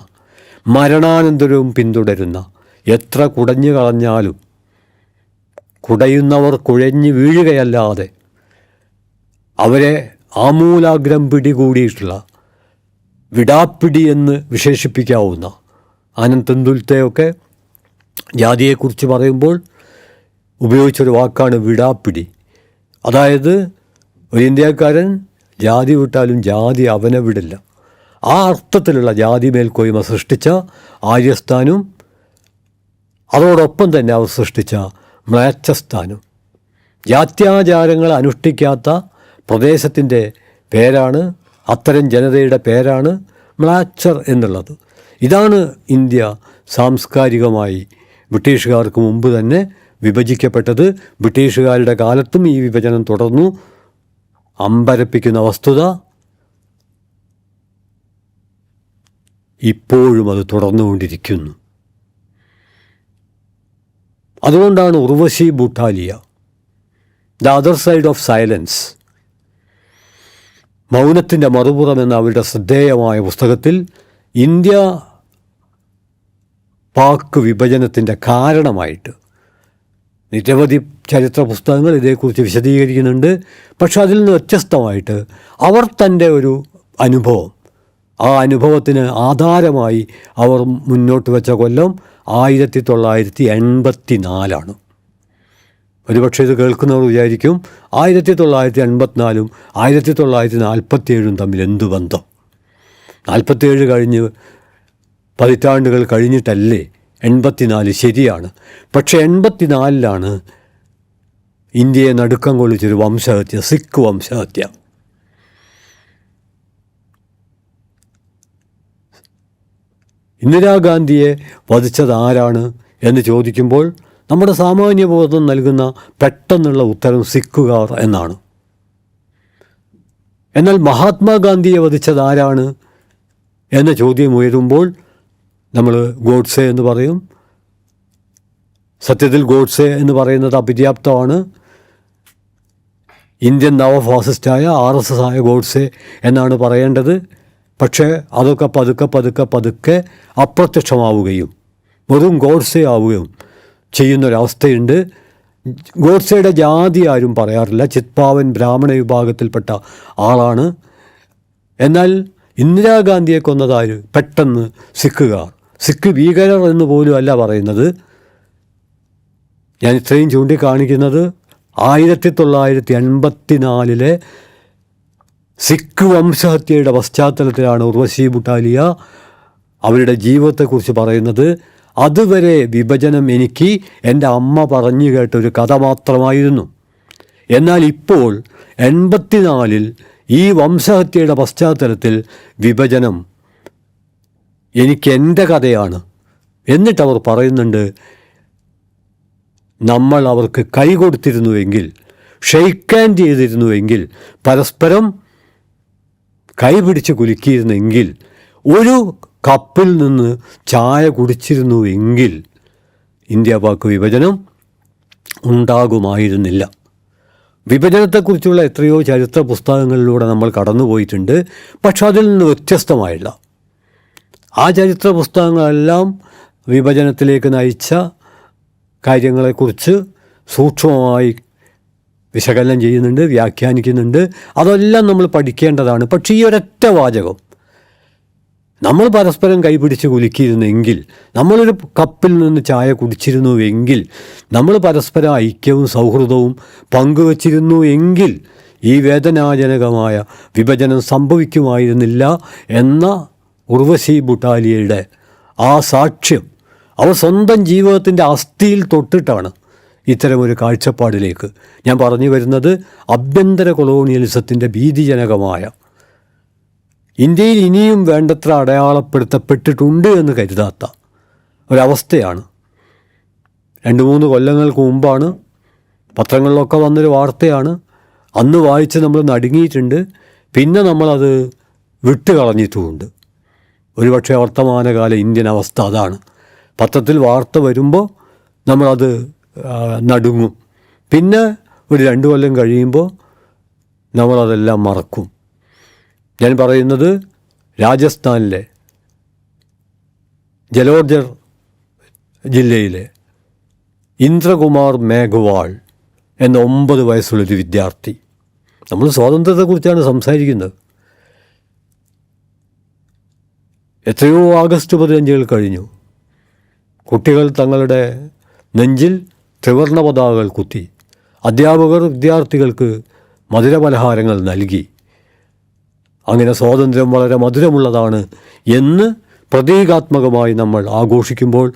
മരണാനന്തരവും പിന്തുടരുന്ന, എത്ര കുടഞ്ഞു കളഞ്ഞാലും കുടയുന്നവർ കുഴഞ്ഞു വീഴുകയല്ലാതെ അവരെ ആമൂലാഗ്രം പിടികൂടിയിട്ടുള്ള വിടാപ്പിടി എന്ന് വിശേഷിപ്പിക്കാവുന്ന ആനന്ദ് തെന്തുൽക്കറൊക്കെ ജാതിയെക്കുറിച്ച് പറയുമ്പോൾ ഉപയോഗിച്ചൊരു വാക്കാണ് വിടാപ്പിടി. അതായത് ഒരു ഇന്ത്യക്കാരൻ ജാതി വിട്ടാലും ജാതി അവനെ വിടില്ല. ആ അർത്ഥത്തിലുള്ള ജാതി മേൽക്കോയ്മ സൃഷ്ടിച്ച ആര്യസ്ഥാനും അതോടൊപ്പം തന്നെ അവർ സൃഷ്ടിച്ച മ്ലേച്ഛസ്ഥാനും, ജാത്യാചാരങ്ങൾ അനുഷ്ഠിക്കാത്ത പ്രദേശത്തിൻ്റെ പേരാണ്, അത്തരം ജനതയുടെ പേരാണ് മ്ലേച്ഛർ എന്നുള്ളത്. ഇതാണ് ഇന്ത്യ സാംസ്കാരികമായി ബ്രിട്ടീഷുകാർക്ക് മുമ്പ് തന്നെ വിഭജിക്കപ്പെട്ടത്. ബ്രിട്ടീഷുകാരുടെ കാലത്തും ഈ വിഭജനം തുടർന്നു. അമ്പരപ്പിക്കുന്ന വസ്തുത, ഇപ്പോഴും അത് തുടർന്നുകൊണ്ടിരിക്കുന്നു. അതുകൊണ്ടാണ് Urvashi Butalia, the other side of silence, മൗനത്തിൻ്റെ മറുപുറം എന്ന അവരുടെ ശ്രദ്ധേയമായ പുസ്തകത്തിൽ ഇന്ത്യ പാക് വിഭജനത്തിൻ്റെ കാരണമായിട്ട് നിരവധി ചരിത്ര പുസ്തകങ്ങൾ ഇതേക്കുറിച്ച് വിശദീകരിക്കുന്നുണ്ട്. പക്ഷെ അതിൽ നിന്ന് വ്യത്യസ്തമായിട്ട് അവർ തൻ്റെ ഒരു അനുഭവം, ആ അനുഭവത്തിന് ആധാരമായി അവർ മുന്നോട്ട് വെച്ച കൊല്ലം 1984. ഒരുപക്ഷെ ഇത് കേൾക്കുന്നവർ വിചാരിക്കും 1984 1947 തമ്മിൽ എന്തു ബന്ധം? 47 കഴിഞ്ഞ് പതിറ്റാണ്ടുകൾ കഴിഞ്ഞിട്ടല്ലേ 84 ശരിയാണ്. പക്ഷേ 84-ലാണ് ഇന്ത്യയെ നടുക്കം കൊള്ളിച്ചൊരു വംശഹത്യ, സിഖ് വംശഹത്യ. ഇന്ദിരാഗാന്ധിയെ വധിച്ചത് ആരാണ് എന്ന് ചോദിക്കുമ്പോൾ നമ്മുടെ സാമാന്യബോധം നൽകുന്ന പെട്ടെന്നുള്ള ഉത്തരം സിഖുകാർ എന്നാണ്. എന്നാൽ മഹാത്മാഗാന്ധിയെ വധിച്ചത് ആരാണ് എന്ന ചോദ്യം ഉയരുമ്പോൾ നമ്മൾ ഗോഡ്സെ എന്ന് പറയും. സത്യത്തിൽ ഗോഡ്സെ എന്ന് പറയുന്നത് അപര്യാപ്തമാണ്. ഇന്ത്യൻ നവഫാസിസ്റ്റായ RSS ആയ ഗോഡ്സെ എന്നാണ് പറയേണ്ടത്. പക്ഷേ അതൊക്കെ പതുക്കെ അപ്രത്യക്ഷമാവുകയും വെറും ഗോഡ്സെ ആവുകയും ചെയ്യുന്നൊരവസ്ഥയുണ്ട്. ഗോഡ്സെയുടെ ജാതി ആരും പറയാറില്ല. ചിത്പാവൻ ബ്രാഹ്മണ വിഭാഗത്തിൽപ്പെട്ട ആളാണ്. എന്നാൽ ഇന്ദിരാഗാന്ധിയെ കൊന്നതാര്? പെട്ടെന്ന് സിഖുകാർ. സിഖ് ഭീകരർ എന്ന് പോലും അല്ല പറയുന്നത്. ഞാൻ ഇത്രയും ചൂണ്ടിക്കാണിക്കുന്നത് 1984 സിഖ് വംശഹത്യയുടെ പശ്ചാത്തലത്തിലാണ് ഉർവശി ബുട്ടാലിയ അവരുടെ ജീവിതത്തെക്കുറിച്ച് പറയുന്നത്. അതുവരെ വിഭജനം എനിക്ക് എൻ്റെ അമ്മ പറഞ്ഞു കേട്ടൊരു കഥ മാത്രമായിരുന്നു. എന്നാൽ ഇപ്പോൾ 84 ഈ വംശഹത്യയുടെ പശ്ചാത്തലത്തിൽ വിഭജനം എനിക്ക് എൻ്റെ കഥയാണ്. എന്നിട്ടവർ പറയുന്നുണ്ട്, നമ്മൾ അവർക്ക് കൈ കൊടുത്തിരുന്നുവെങ്കിൽ, ഷെയ്ക്ക് ഹാൻഡ് ചെയ്തിരുന്നുവെങ്കിൽ, പരസ്പരം കൈപിടിച്ച് കുലുക്കിയിരുന്നെങ്കിൽ, ഒരു കപ്പിൽ നിന്ന് ചായ കുടിച്ചിരുന്നുവെങ്കിൽ ഇന്ത്യ പാക് വിഭജനം ഉണ്ടാകുമായിരുന്നില്ല. വിഭജനത്തെക്കുറിച്ചുള്ള എത്രയോ ചരിത്ര പുസ്തകങ്ങളിലൂടെ നമ്മൾ കടന്നുപോയിട്ടുണ്ട്. പക്ഷെ അതിൽ നിന്ന് വ്യത്യസ്തമായില്ല. ആ ചരിത്ര പുസ്തകങ്ങളെല്ലാം വിഭജനത്തിലേക്ക് നയിച്ച കാര്യങ്ങളെക്കുറിച്ച് സൂക്ഷ്മമായി വിശകലനം ചെയ്യുന്നുണ്ട്, വ്യാഖ്യാനിക്കുന്നുണ്ട്. അതെല്ലാം നമ്മൾ പഠിക്കേണ്ടതാണ്. പക്ഷേ ഈ ഒരൊറ്റ വാചകം, നമ്മൾ പരസ്പരം കൈപിടിച്ച് കുലുക്കിയിരുന്നെങ്കിൽ, നമ്മളൊരു കപ്പിൽ നിന്ന് ചായ കുടിച്ചിരുന്നുവെങ്കിൽ, നമ്മൾ പരസ്പരം ഐക്യവും സൗഹൃദവും പങ്കുവച്ചിരുന്നു എങ്കിൽ ഈ വേദനാജനകമായ വിഭജനം സംഭവിക്കുമായിരുന്നില്ല എന്ന ഉർവശി ബുട്ടാലിയയുടെ ആ സാക്ഷ്യം അവർ സ്വന്തം ജീവിതത്തിൻ്റെ അസ്ഥിയിൽ തൊട്ടിട്ടാണ് ഇത്തരമൊരു കാഴ്ചപ്പാടിലേക്ക്. ഞാൻ പറഞ്ഞു വരുന്നത് ആഭ്യന്തര കൊളോണിയലിസത്തിൻ്റെ ഭീതിജനകമായ, ഇന്ത്യയിൽ ഇനിയും വേണ്ടത്ര അടയാളപ്പെടുത്തപ്പെട്ടിട്ടുണ്ട് എന്ന് കരുതാത്ത ഒരവസ്ഥയാണ്. 2-3 കൊല്ലങ്ങൾക്ക് മുമ്പാണ്, പത്രങ്ങളിലൊക്കെ വന്നൊരു വാർത്തയാണ്. അന്ന് വായിച്ച് നമ്മൾ നടുങ്ങിയിട്ടുണ്ട്. പിന്നെ നമ്മളത് വിട്ടുകളഞ്ഞിട്ടുമുണ്ട്. ഒരുപക്ഷെ വർത്തമാനകാല ഇന്ത്യൻ അവസ്ഥ അതാണ്. പത്രത്തിൽ വാർത്ത വരുമ്പോൾ നമ്മളത് നടുങ്ങും. പിന്നെ ഒരു 2 കൊല്ലം കഴിയുമ്പോൾ നമ്മളതെല്ലാം മറക്കും. ഞാൻ പറയുന്നത് രാജസ്ഥാനിലെ ജലോർജർ ജില്ലയിലെ ഇന്ദ്രകുമാർ മേഘ്വാൾ എന്ന 9 വയസ്സുള്ളൊരു വിദ്യാർത്ഥി. നമ്മൾ സ്വാതന്ത്ര്യത്തെക്കുറിച്ചാണ് സംസാരിക്കുന്നത്. എത്രയോ ആഗസ്റ്റ് 15 കഴിഞ്ഞു. കുട്ടികൾ തങ്ങളുടെ നെഞ്ചിൽ ത്രിവർണ്ണ പതാകകൾ കുത്തി. അധ്യാപകർ വിദ്യാർത്ഥികൾക്ക് മധുരപലഹാരങ്ങൾ നൽകി. അങ്ങനെ സ്വാതന്ത്ര്യം വളരെ മധുരമുള്ളതാണ് എന്ന് പ്രതീകാത്മകമായി നമ്മൾ ആഘോഷിക്കുമ്പോൾ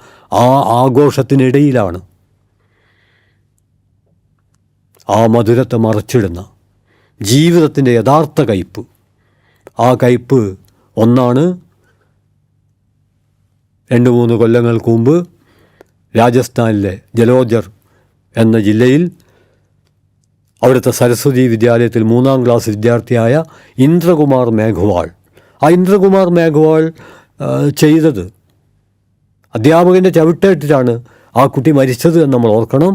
ആ ആഘോഷത്തിനിടയിലാണ് ആ മധുരത്തെ മറച്ചിടുന്ന ജീവിതത്തിൻ്റെ യഥാർത്ഥ കയ്പ്. ആ കയ്പ് ഒന്നാണ് 2-3 കൊല്ലങ്ങൾക്ക് മുമ്പ് രാജസ്ഥാനിലെ ജലോർജർ എന്ന ജില്ലയിൽ അവിടുത്തെ സരസ്വതി വിദ്യാലയത്തിൽ 3ാം ക്ലാസ് വിദ്യാർത്ഥിയായ ഇന്ദ്രകുമാർ മേഘ്വാൾ. ആ ഇന്ദ്രകുമാർ മേഘ്വാൾ ചെയ്തത്, അധ്യാപകൻ്റെ ചവിട്ടേറ്റിട്ടാണ് ആ കുട്ടി മരിച്ചത് എന്ന് നമ്മൾ ഓർക്കണം.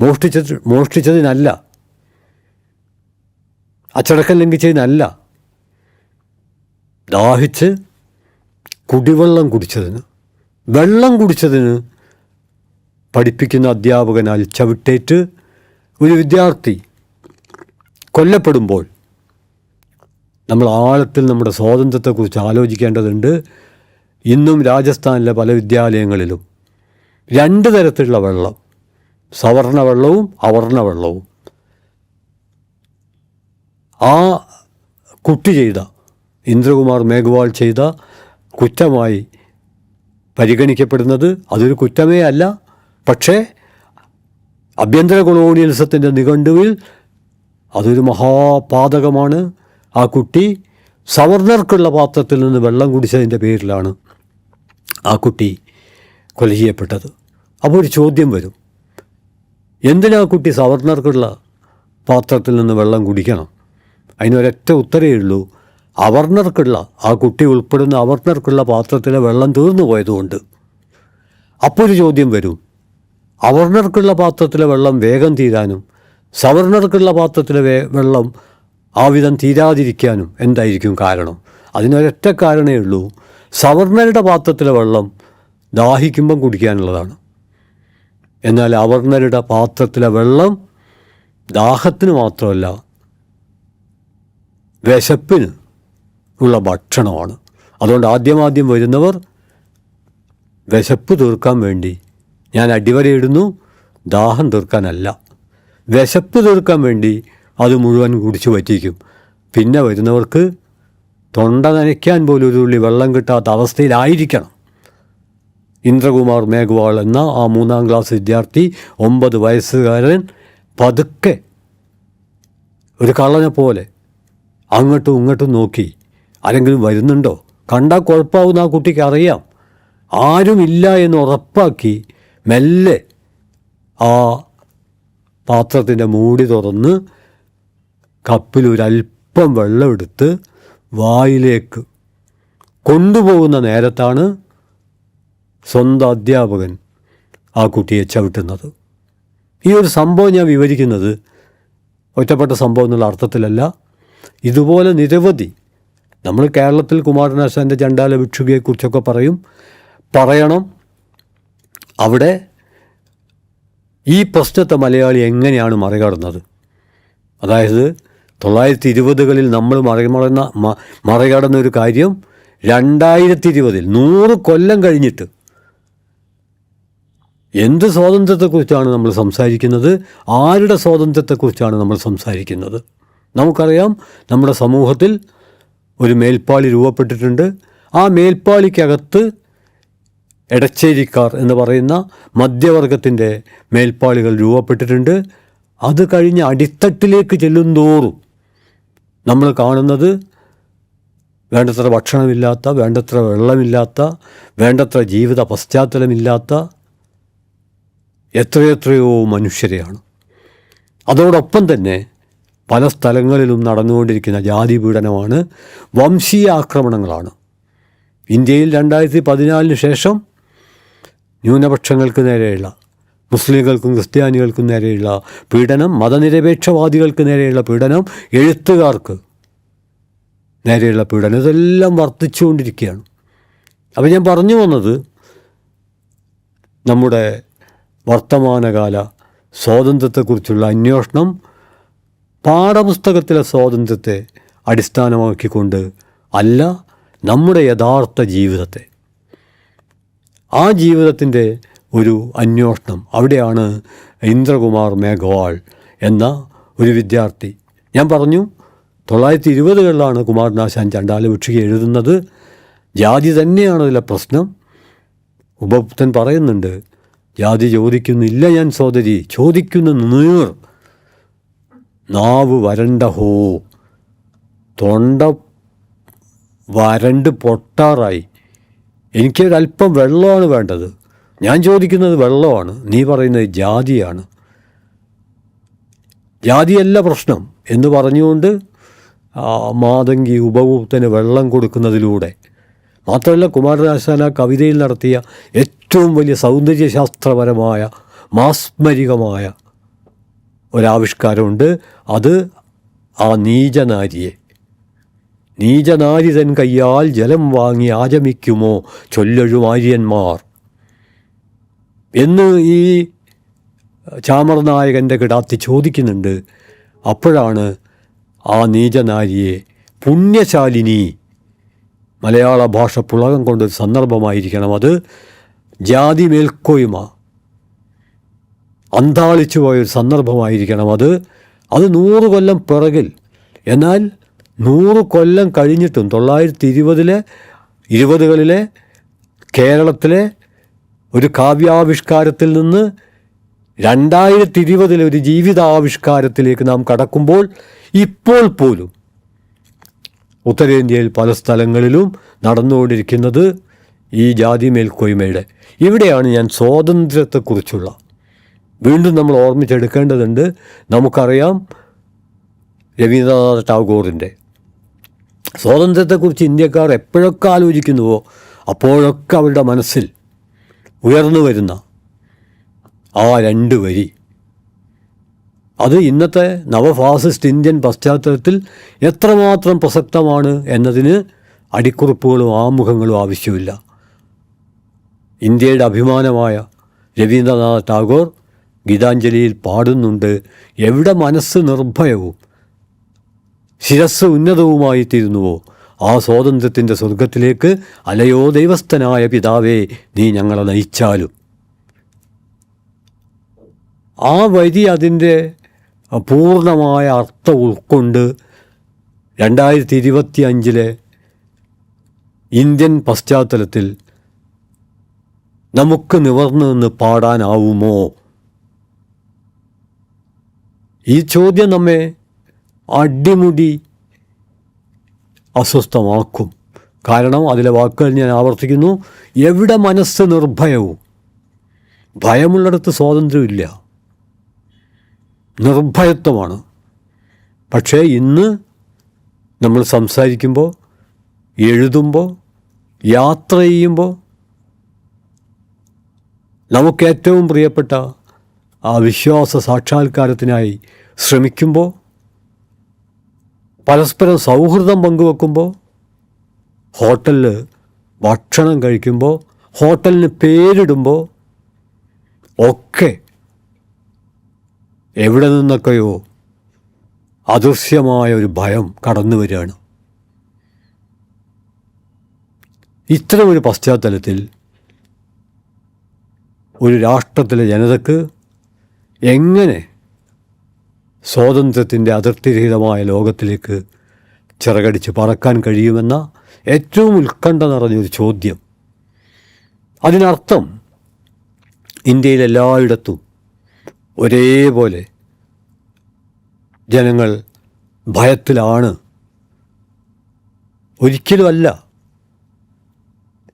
മോഷ്ടിച്ചതിനല്ല, അച്ചടക്കം ലംഘിച്ചതിനല്ല, ദാഹിച്ച് കുടിവെള്ളം കുടിച്ചതിന്, വെള്ളം കുടിച്ചതിന് പഠിപ്പിക്കുന്ന അധ്യാപകനാൽ ചവിട്ടേറ്റ് ഒരു വിദ്യാർത്ഥി കൊല്ലപ്പെടുമ്പോൾ നമ്മൾ ആഴത്തിൽ നമ്മുടെ സ്വാതന്ത്ര്യത്തെക്കുറിച്ച് ആലോചിക്കേണ്ടതുണ്ട്. ഇന്നും രാജസ്ഥാനിലെ പല വിദ്യാലയങ്ങളിലും 2 തരത്തിലുള്ള വെള്ളം, സവർണ വെള്ളവും അവർണ വെള്ളവും. ആ കുട്ടി ചെയ്ത, ഇന്ദ്രകുമാർ മേഘ്വാൾ ചെയ്ത കുറ്റമായി പരിഗണിക്കപ്പെടുന്നത് അതൊരു കുറ്റമേ അല്ല. പക്ഷേ ആഭ്യന്തര കൊളോണിയലിസത്തിൻ്റെ നിഘണ്ടുവിൽ അതൊരു മഹാപാതകമാണ്. ആ കുട്ടി സവർണർക്കുള്ള പാത്രത്തിൽ നിന്ന് വെള്ളം കുടിച്ചതിൻ്റെ പേരിലാണ് ആ കുട്ടി കൊല ചെയ്യപ്പെട്ടത്. അപ്പോൾ ഒരു ചോദ്യം വരും, എന്തിനാ കുട്ടി സവർണർക്കുള്ള പാത്രത്തിൽ നിന്ന് വെള്ളം കുടിക്കണം? അതിനൊരൊറ്റ ഉത്തരവേ ഉള്ളൂ, അവർണർക്കുള്ള, ആ കുട്ടി ഉൾപ്പെടുന്ന അവർണർക്കുള്ള പാത്രത്തിലെ വെള്ളം തീർന്നു പോയതുകൊണ്ട്. അപ്പോൾ ഒരു ചോദ്യം വരും, അവർണർക്കുള്ള പാത്രത്തിലെ വെള്ളം വേഗം തീരാനും സവർണർക്കുള്ള പാത്രത്തിലെ വെള്ളം ആ വിധം തീരാതിരിക്കാനും എന്തായിരിക്കും കാരണം? അതിനൊരൊറ്റ കാരണമേ ഉള്ളൂ, സവർണരുടെ പാത്രത്തിലെ വെള്ളം ദാഹിക്കുമ്പം കുടിക്കാനുള്ളതാണ്. എന്നാൽ അവർണരുടെ പാത്രത്തിലെ വെള്ളം ദാഹത്തിന് മാത്രമല്ല, വിശപ്പിന് ഉള്ള ഭക്ഷണമാണ്. അതുകൊണ്ട് ആദ്യം വരുന്നവർ വിശപ്പ് തീർക്കാൻ വേണ്ടി, ഞാൻ അടിവരയിടുന്നു, ദാഹം തീർക്കാനല്ല, വിശപ്പ് തീർക്കാൻ വേണ്ടി അത് മുഴുവൻ കുടിച്ചു പറ്റിക്കും. പിന്നെ വരുന്നവർക്ക് തൊണ്ട നനയ്ക്കാൻ പോലും ഒരു തുള്ളി വെള്ളം കിട്ടാത്ത അവസ്ഥയിലായിരിക്കണം. ഇന്ദ്രകുമാർ മേഘ്വാൾ എന്ന ആ 3ാം ക്ലാസ് വിദ്യാർത്ഥി, 9 വയസ്സുകാരൻ, പതുക്കെ ഒരു കള്ളനെ പോലെ അങ്ങോട്ടും ഇങ്ങോട്ടും നോക്കി ആരെങ്കിലും വരുന്നുണ്ടോ, കണ്ടാൽ കുഴപ്പമാവുന്ന ആ കുട്ടിക്ക് അറിയാം. ആരുമില്ല എന്ന് ഉറപ്പാക്കി മെല്ലെ ആ പാത്രത്തിൻ്റെ മൂടി തുറന്ന് കപ്പിലൊരൽപ്പം വെള്ളമെടുത്ത് വായിലേക്ക് കൊണ്ടുപോകുന്ന നേരത്താണ് സ്വന്തം അധ്യാപകൻ ആ കുട്ടിയെ ചവിട്ടുന്നത്. ഈ ഒരു സംഭവം ഞാൻ വിവരിക്കുന്നത് ഒറ്റപ്പെട്ട സംഭവം എന്നുള്ള അർത്ഥത്തിലല്ല. ഇതുപോലെ നിരവധി, നമ്മൾ കേരളത്തിൽ കുമാരനാശാൻ്റെ ചണ്ടാല ഭിക്ഷുകിയെക്കുറിച്ചൊക്കെ പറയണം. അവിടെ ഈ പ്രശ്നത്തെ മലയാളി എങ്ങനെയാണ് മറികടന്നത്? അതായത് 1920കളിൽ നമ്മൾ മറികടന്ന ഒരു കാര്യം 2020 100 കൊല്ലം കഴിഞ്ഞിട്ട് എന്ത് സ്വാതന്ത്ര്യത്തെക്കുറിച്ചാണ് നമ്മൾ സംസാരിക്കുന്നത്? ആരുടെ സ്വാതന്ത്ര്യത്തെക്കുറിച്ചാണ് നമ്മൾ സംസാരിക്കുന്നത്? നമുക്കറിയാം, നമ്മുടെ സമൂഹത്തിൽ ഒരു മേൽപ്പാളി രൂപപ്പെട്ടിട്ടുണ്ട്. ആ മേൽപ്പാളിക്കകത്ത് എടച്ചേരിക്കാർ എന്ന് പറയുന്ന മധ്യവർഗത്തിൻ്റെ മേൽപ്പാളികൾ രൂപപ്പെട്ടിട്ടുണ്ട്. അത് കഴിഞ്ഞ് അടിത്തട്ടിലേക്ക് ചെല്ലുന്തോറും നമ്മൾ കാണുന്നത് വേണ്ടത്ര ഭക്ഷണമില്ലാത്ത, വേണ്ടത്ര വെള്ളമില്ലാത്ത, വേണ്ടത്ര ജീവിത പശ്ചാത്തലമില്ലാത്ത എത്രയെത്രയോ മനുഷ്യരെയാണ്. അതോടൊപ്പം തന്നെ പല സ്ഥലങ്ങളിലും നടന്നുകൊണ്ടിരിക്കുന്ന ജാതി പീഡനമാണ്, വംശീയ ആക്രമണങ്ങളാണ്. ഇന്ത്യയിൽ 2014 ശേഷം ന്യൂനപക്ഷങ്ങൾക്ക് നേരെയുള്ള, മുസ്ലിങ്ങൾക്കും ക്രിസ്ത്യാനികൾക്കും നേരെയുള്ള പീഡനം, മതനിരപേക്ഷവാദികൾക്ക് നേരെയുള്ള പീഡനം, എഴുത്തുകാർക്ക് നേരെയുള്ള പീഡനം, ഇതെല്ലാം വർദ്ധിച്ചുകൊണ്ടിരിക്കുകയാണ്. അപ്പോൾ ഞാൻ പറഞ്ഞു വന്നത്, നമ്മുടെ വർത്തമാനകാല സ്വാതന്ത്ര്യത്തെക്കുറിച്ചുള്ള അന്വേഷണം പാഠപുസ്തകത്തിലെ സ്വാതന്ത്ര്യത്തെ അടിസ്ഥാനമാക്കിക്കൊണ്ട് അല്ല, നമ്മുടെ യഥാർത്ഥ ജീവിതത്തെ, ആ ജീവിതത്തിൻ്റെ ഒരു അന്വേഷണം. അവിടെയാണ് ഇന്ദ്രകുമാർ മേഘ്വാൾ എന്ന ഒരു വിദ്യാർത്ഥി, ഞാൻ പറഞ്ഞു 1920കളിലാണ് കുമാരനാശാൻ ചണ്ടാല ഭിക്ഷുകി എഴുതുന്നത്. ജാതി തന്നെയാണ് അതിലെ പ്രശ്നം. ഉപഭുക്തൻ പറയുന്നുണ്ട്, ജാതി ചോദിക്കുന്നില്ല ഞാൻ സോദരി, ചോദിക്കുന്ന നീർ, നാവ് വരണ്ട ഹോ, തൊണ്ട വരണ്ട് പൊട്ടാറായി, എനിക്കൊരല്പം വെള്ളമാണ് വേണ്ടത്, ഞാൻ ചോദിക്കുന്നത് വെള്ളമാണ്, നീ പറയുന്നത് ജാതിയാണ്, ജാതിയല്ല പ്രശ്നം എന്ന് പറഞ്ഞുകൊണ്ട് മാതങ്കി ഉപഭോക്തന് വെള്ളം കൊടുക്കുന്നതിലൂടെ മാത്രമല്ല, കുമാരനാശാൻ ആ കവിതയിൽ നടത്തിയ ഏറ്റവും വലിയ സൗന്ദര്യശാസ്ത്രപരമായ മാസ്മരികമായ ഒരാവിഷ്കാരമുണ്ട്. അത് ആ നീചനാരി തൻ കയ്യാൽ ജലം വാങ്ങി ആചമിക്കുമോ ചൊല്ലൊഴുമാര്യന്മാർ എന്ന് ഈ ചാമർനായകൻ്റെ കിടാത്തി ചോദിക്കുന്നുണ്ട്. അപ്പോഴാണ് ആ നീചനാരിയെ പുണ്യശാലിനി, മലയാള ഭാഷ പുളകം കൊണ്ടൊരു സന്ദർഭമായിരിക്കണം അത്, ജാതി മേൽക്കോയ്മ അന്താളിച്ചു പോയൊരു സന്ദർഭമായിരിക്കണം അത് 100 കൊല്ലം പിറകിൽ. എന്നാൽ 100 കൊല്ലം കഴിഞ്ഞിട്ടും 1920കളിലെ കേരളത്തിലെ ഒരു കാവ്യാവിഷ്കാരത്തിൽ നിന്ന് 2020 ഒരു ജീവിതാവിഷ്കാരത്തിലേക്ക് നാം കടക്കുമ്പോൾ ഇപ്പോൾ പോലും ഉത്തരേന്ത്യയിൽ പല സ്ഥലങ്ങളിലും നടന്നുകൊണ്ടിരിക്കുന്നത് ഈ ജാതി മേൽക്കോയ്മയുടെ. ഇവിടെയാണ് ഞാൻ സ്വാതന്ത്ര്യത്തെക്കുറിച്ചുള്ള വീണ്ടും നമ്മൾ ഓർമ്മിച്ചെടുക്കേണ്ടതുണ്ട്. നമുക്കറിയാം രവീന്ദ്രനാഥ ടാഗോറിൻ്റെ സ്വാതന്ത്ര്യത്തെക്കുറിച്ച് ഇന്ത്യക്കാർ എപ്പോഴൊക്കെ ആലോചിക്കുന്നുവോ അപ്പോഴൊക്കെ അവരുടെ മനസ്സിൽ ഉയർന്നു വരുന്ന ആ 2 വരി, അത് ഇന്നത്തെ നവഫാസിസ്റ്റ് ഇന്ത്യൻ പശ്ചാത്തലത്തിൽ എത്രമാത്രം പ്രസക്തമാണ് എന്നതിന് അടിക്കുറിപ്പുകളും ആമുഖങ്ങളും ആവശ്യമില്ല. ഇന്ത്യയുടെ അഭിമാനമായ രവീന്ദ്രനാഥ ടാഗോർ ഗീതാഞ്ജലിയിൽ പാടുന്നുണ്ട്, എവിടെ മനസ്സ് നിർഭയവും ശിരസ് ഉന്നതവുമായി തീരുന്നുവോ ആ സ്വാതന്ത്ര്യത്തിൻ്റെ സ്വർഗത്തിലേക്ക് അലയോ ദൈവസ്ഥനായ പിതാവേ നീ ഞങ്ങളെ നയിച്ചാലും. ആ വരി അതിൻ്റെ പൂർണ്ണമായ അർത്ഥം ഉൾക്കൊണ്ട് 2025 ഇന്ത്യൻ പശ്ചാത്തലത്തിൽ നമുക്ക് നിവർന്നു നിന്ന് പാടാനാവുമോ? ഈ ചോദ്യം നമ്മെ അടിമുടി അസ്വസ്ഥമാക്കും. കാരണം അതിലെ വാക്കുകൾ ഞാൻ ആവർത്തിക്കുന്നു, എവിടെ മനസ്സ് നിർഭയവും. ഭയമുള്ളിടത്ത് സ്വാതന്ത്ര്യമില്ല, നിർഭയത്വമാണ്. പക്ഷേ ഇന്ന് നമ്മൾ സംസാരിക്കുമ്പോൾ, എഴുതുമ്പോൾ, യാത്ര ചെയ്യുമ്പോൾ നമുക്ക് ഏറ്റവും പ്രിയപ്പെട്ട ആ വിശ്വാസ സാക്ഷാത്കാരത്തിനായി ശ്രമിക്കുമ്പോൾ, പരസ്പരം സൗഹൃദം പങ്കുവെക്കുമ്പോൾ, ഹോട്ടലിൽ ഭക്ഷണം കഴിക്കുമ്പോൾ, ഹോട്ടലിന് പേരിടുമ്പോൾ ഒക്കെ എവിടെ നിന്നൊക്കെയോ അദൃശ്യമായ ഒരു ഭയം കടന്നു വരികയാണ്. ഇത്തരം ഒരു പശ്ചാത്തലത്തിൽ ഒരു രാഷ്ട്രത്തിലെ ജനതയ്ക്ക് എങ്ങനെ സ്വാതന്ത്ര്യത്തിൻ്റെ അതിർത്തിരഹിതമായ ലോകത്തിലേക്ക് ചിറകടിച്ച് പറക്കാൻ കഴിയുമെന്ന ഏറ്റവും ഉത്കണ്ഠ നിറഞ്ഞൊരു ചോദ്യം. അതിനർത്ഥം ഇന്ത്യയിലെല്ലായിടത്തും ഒരേപോലെ ജനങ്ങൾ ഭയത്തിലാണ്. ഒരിക്കലുമല്ല.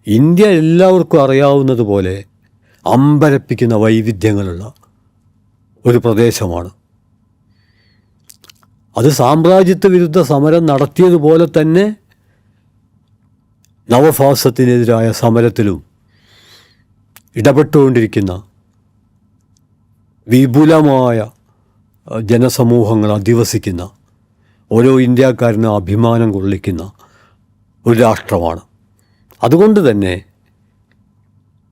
ഇന്ത്യ എല്ലാവർക്കും അറിയാവുന്നതുപോലെ അമ്പരപ്പിക്കുന്ന വൈവിധ്യങ്ങളുള്ള ഒരു പ്രദേശമാണ്. അത് സാമ്രാജ്യത്വ വിരുദ്ധ സമരം നടത്തിയതുപോലെ തന്നെ നവഫാസത്തിനെതിരായ സമരത്തിലും ഇടപെട്ടുകൊണ്ടിരിക്കുന്ന വിപുലമായ ജനസമൂഹങ്ങൾ അധിവസിക്കുന്ന, ഓരോ ഇന്ത്യക്കാരനും അഭിമാനം കൊള്ളിക്കുന്ന ഒരു രാഷ്ട്രമാണ്. അതുകൊണ്ട് തന്നെ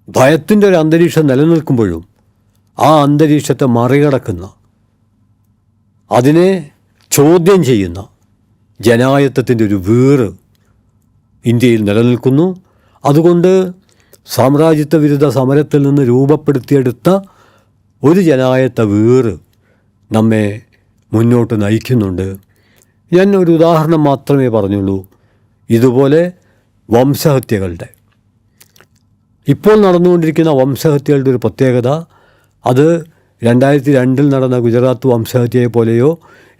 ഭയത്തിൻ്റെ ഒരു അന്തരീക്ഷം നിലനിൽക്കുമ്പോഴും ആ അന്തരീക്ഷത്തെ മറികടക്കുന്ന, അതിനെ ചോദ്യം ചെയ്യുന്ന ജനായത്തത്തിൻ്റെ ഒരു വീറ് ഇന്ത്യയിൽ നിലനിൽക്കുന്നു. അതുകൊണ്ട് സാമ്രാജ്യത്വ വിരുദ്ധ സമരത്തിൽ നിന്ന് രൂപപ്പെടുത്തിയെടുത്ത ഒരു ജനായത്ത വീറ് നമ്മെ മുന്നോട്ട് നയിക്കുന്നുണ്ട്. ഞാൻ ഒരു ഉദാഹരണം മാത്രമേ പറഞ്ഞുള്ളൂ. ഇതുപോലെ വംശഹത്യകളുടെ, ഇപ്പോൾ നടന്നുകൊണ്ടിരിക്കുന്ന വംശഹത്യകളുടെ ഒരു പ്രത്യേകത, അത് 2002 നടന്ന ഗുജറാത്ത് വംശഹത്യയെ പോലെയോ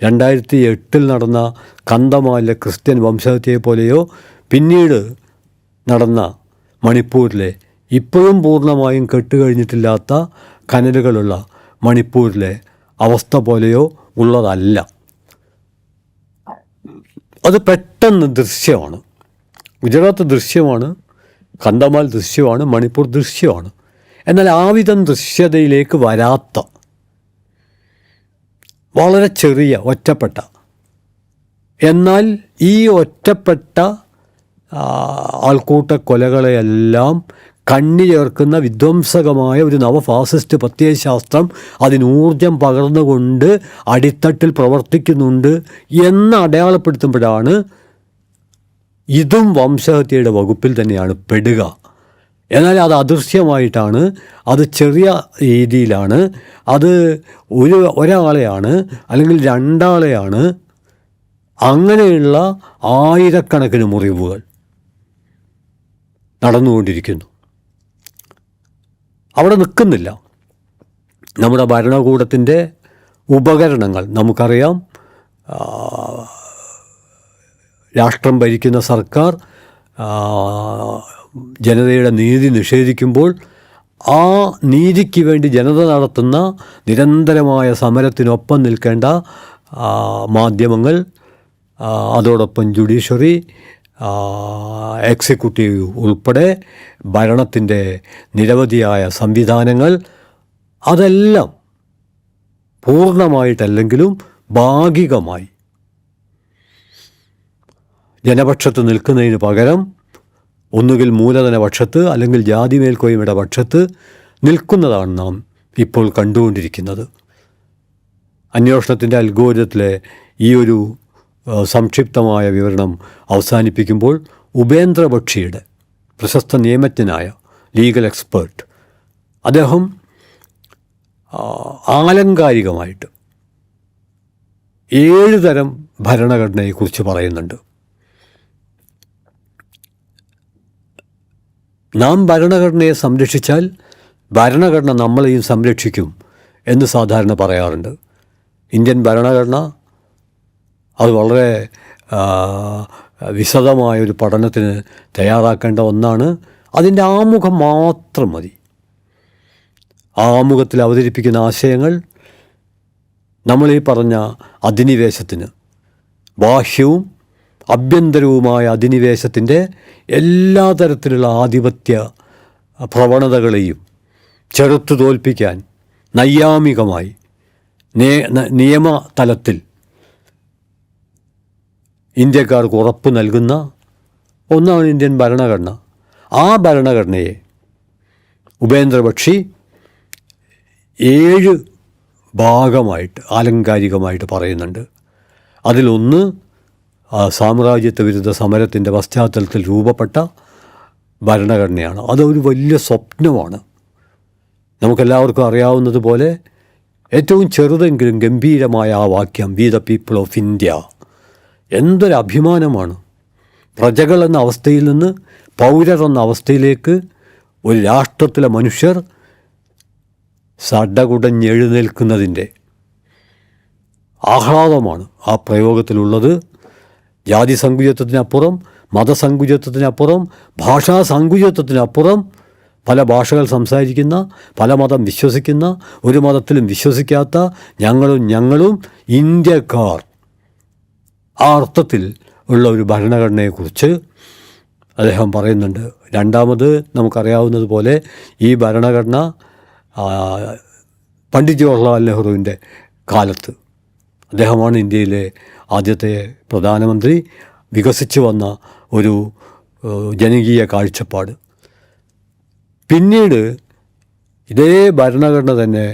2008 നടന്ന കന്ധമാലിലെ ക്രിസ്ത്യൻ വംശഹത്യയെ പോലെയോ പിന്നീട് നടന്ന മണിപ്പൂരിലെ ഇപ്പോഴും പൂർണ്ണമായും കെട്ടുകഴിഞ്ഞിട്ടില്ലാത്ത കനലുകളുള്ള മണിപ്പൂരിലെ അവസ്ഥ പോലെയോ ഉള്ളതല്ല. അത് പെട്ടെന്ന് ദൃശ്യമാണ്. ഗുജറാത്ത് ദൃശ്യമാണ്, കന്ധമാൽ ദൃശ്യമാണ്, മണിപ്പൂർ ദൃശ്യമാണ്. എന്നാൽ ആ വിധം ദൃശ്യതയിലേക്ക് വരാത്ത, വളരെ ചെറിയ ഒറ്റപ്പെട്ട, എന്നാൽ ഈ ഒറ്റപ്പെട്ട ആൾക്കൂട്ട കൊലകളെയെല്ലാം കണ്ണി ചേർക്കുന്ന വിധ്വംസകമായ ഒരു നവഫാസിസ്റ്റ് പ്രത്യയശാസ്ത്രം അതിനൂർജം പകർന്നുകൊണ്ട് അടിത്തട്ടിൽ പ്രവർത്തിക്കുന്നുണ്ട് എന്ന് അടയാളപ്പെടുത്തുമ്പോഴാണ് ഇതും വംശഹത്യയുടെ വകുപ്പിൽ തന്നെയാണ് പെടുക. എന്നാൽ അത് അദൃശ്യമായിട്ടാണ്, അത് ചെറിയ രീതിയിലാണ്, അത് ഒരാളെയാണ് അല്ലെങ്കിൽ രണ്ടാളെയാണ്. അങ്ങനെയുള്ള ആയിരക്കണക്കിന് മുറിവുകൾ നടന്നുകൊണ്ടിരിക്കുന്നു. അവിടെ നിൽക്കുന്നില്ല. നമ്മുടെ ഭരണകൂടത്തിൻ്റെ ഉപകരണങ്ങൾ നമുക്കറിയാം. രാഷ്ട്രം ഭരിക്കുന്ന സർക്കാർ ജനതയുടെ നീതി നിഷേധിക്കുമ്പോൾ ആ നീതിക്ക് വേണ്ടി ജനത നടത്തുന്ന നിരന്തരമായ സമരത്തിനൊപ്പം നിൽക്കേണ്ട മാധ്യമങ്ങൾ, അതോടൊപ്പം ജുഡീഷ്യറി, എക്സിക്യൂട്ടീവ് ഉൾപ്പെടെ ഭരണത്തിൻ്റെ നിരവധിയായ സംവിധാനങ്ങൾ, അതെല്ലാം പൂർണ്ണമായിട്ടല്ലെങ്കിലും ഭാഗികമായി ജനപക്ഷത്ത് നിൽക്കുന്നതിന് പകരം ഒന്നുകിൽ മൂലധന പക്ഷത്ത് അല്ലെങ്കിൽ ജാതി മേൽക്കോയ്മയുടെ പക്ഷത്ത് നിൽക്കുന്നതാണ് നാം ഇപ്പോൾ കണ്ടുകൊണ്ടിരിക്കുന്നത്. അന്വേഷണത്തിൻ്റെ അൽഗോരിതത്തിലെ ഈ ഒരു സംക്ഷിപ്തമായ വിവരണം അവസാനിപ്പിക്കുമ്പോൾ ഉപേന്ദ്ര ബക്ഷിയുടെ പ്രശസ്ത നിയമജ്ഞനായ ലീഗൽ എക്സ്പേർട്ട് അദ്ദേഹം ആലങ്കാരികമായിട്ട് 7 തരം ഭരണഘടനയെക്കുറിച്ച് പറയുന്നുണ്ട്. നാം ഭരണഘടനയെ സംരക്ഷിച്ചാൽ ഭരണഘടന നമ്മളെയും സംരക്ഷിക്കും എന്ന് സാധാരണ പറയാറുണ്ട്. ഇന്ത്യൻ ഭരണഘടന അത് വളരെ വിശദമായൊരു പഠനത്തിന് തയ്യാറാക്കേണ്ട ഒന്നാണ്. അതിൻ്റെ ആമുഖം മാത്രം മതി. ആ ആമുഖത്തിൽ അവതരിപ്പിക്കുന്ന ആശയങ്ങൾ നമ്മളീ പറഞ്ഞ അധിനിവേശത്തിന്, ബാഹ്യവും ആഭ്യന്തരവുമായ അധിനിവേശത്തിൻ്റെ എല്ലാ തരത്തിലുള്ള ആധിപത്യ പ്രവണതകളെയും ചെറുത്തു തോൽപ്പിക്കാൻ നൈയാമികമായി നിയമതലത്തിൽ ഇന്ത്യക്കാർക്ക് ഉറപ്പ് നൽകുന്ന ഒന്നാണ് ഇന്ത്യൻ ഭരണഘടന. ആ ഭരണഘടനയെ ഉപേന്ദ്ര ബക്ഷി 7 ഭാഗമായിട്ട് ആലങ്കാരികമായിട്ട് പറയുന്നുണ്ട്. അതിലൊന്ന് സാമ്രാജ്യത്വ വിരുദ്ധ സമരത്തിൻ്റെ പശ്ചാത്തലത്തിൽ രൂപപ്പെട്ട ഭരണഘടനയാണ്. അതൊരു വലിയ സ്വപ്നമാണ്. നമുക്കെല്ലാവർക്കും അറിയാവുന്നതുപോലെ ഏറ്റവും ചെറുതെങ്കിലും ഗംഭീരമായ ആ വാക്യം, we the people of India, എന്തൊരു അഭിമാനമാണ്. പ്രജകൾ എന്ന അവസ്ഥയിൽ നിന്ന് പൗരർ എന്ന അവസ്ഥയിലേക്ക് ഒരു രാഷ്ട്രത്തിലെ മനുഷ്യർ സടകുടഞ്ഞെഴുന്നേൽക്കുന്നതിൻ്റെ ആഹ്ലാദമാണ് ആ പ്രയോഗത്തിലുള്ളത്. ജാതി സങ്കുചിത്വത്തിനപ്പുറം, മതസങ്കുചിത്വത്തിനപ്പുറം, ഭാഷാ സങ്കുചിത്വത്തിനപ്പുറം പല ഭാഷകൾ സംസാരിക്കുന്ന, പല മതം വിശ്വസിക്കുന്ന, ഒരു മതത്തിലും വിശ്വസിക്കാത്ത ഞങ്ങളും ഇന്ത്യക്കാർ, ആ അർത്ഥത്തിൽ ഉള്ള ഒരു ഭരണഘടനയെക്കുറിച്ച് അദ്ദേഹം പറയുന്നുണ്ട്. രണ്ടാമത് നമുക്കറിയാവുന്നതുപോലെ ഈ ഭരണഘടന പണ്ഡിറ്റ് ജവഹർലാൽ നെഹ്റുവിൻ്റെ കാലത്ത്, അദ്ദേഹമാണ് ഇന്ത്യയിലെ ആദ്യത്തെ പ്രധാനമന്ത്രി, വികസിച്ചു വന്ന ഒരു ജനകീയ കാഴ്ചപ്പാട്. പിന്നീട് ഇതേ ഭരണഘടന തന്നെ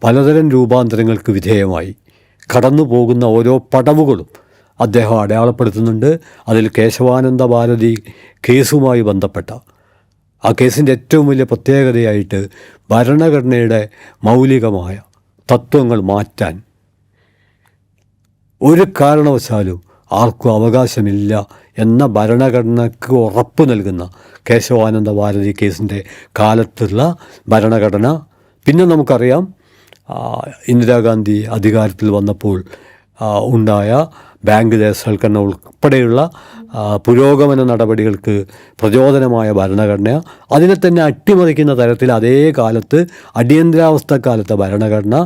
പലതരം രൂപാന്തരങ്ങൾക്ക് വിധേയമായി കടന്നു പോകുന്ന ഓരോ പടവുകളും അദ്ദേഹം അടയാളപ്പെടുത്തുന്നുണ്ട്. അതിൽ കേശവാനന്ദ ഭാരതി കേസുമായി ബന്ധപ്പെട്ട ആ കേസിൻ്റെ ഏറ്റവും വലിയ പ്രത്യേകതയായിട്ട് ഭരണഘടനയുടെ മൗലികമായ തത്വങ്ങൾ മാറ്റാൻ ഒരു കാരണവശാലും ആർക്കും അവകാശമില്ല എന്ന ഭരണഘടനയ്ക്ക് ഉറപ്പ് നൽകുന്ന കേശവാനന്ദ ഭാരതി കേസിൻ്റെ കാലത്തുള്ള ഭരണഘടന. പിന്നെ നമുക്കറിയാം ഇന്ദിരാഗാന്ധി അധികാരത്തിൽ വന്നപ്പോൾ ഉണ്ടായ ബാങ്ക് ദേശവൽക്കരണം ഉൾപ്പെടെയുള്ള പുരോഗമന നടപടികൾക്ക് പ്രചോദനമായ ഭരണഘടന, അതിനെ തന്നെ അട്ടിമറിക്കുന്ന തരത്തിൽ അതേ കാലത്ത് അടിയന്തരാവസ്ഥ കാലത്തെ ഭരണഘടന,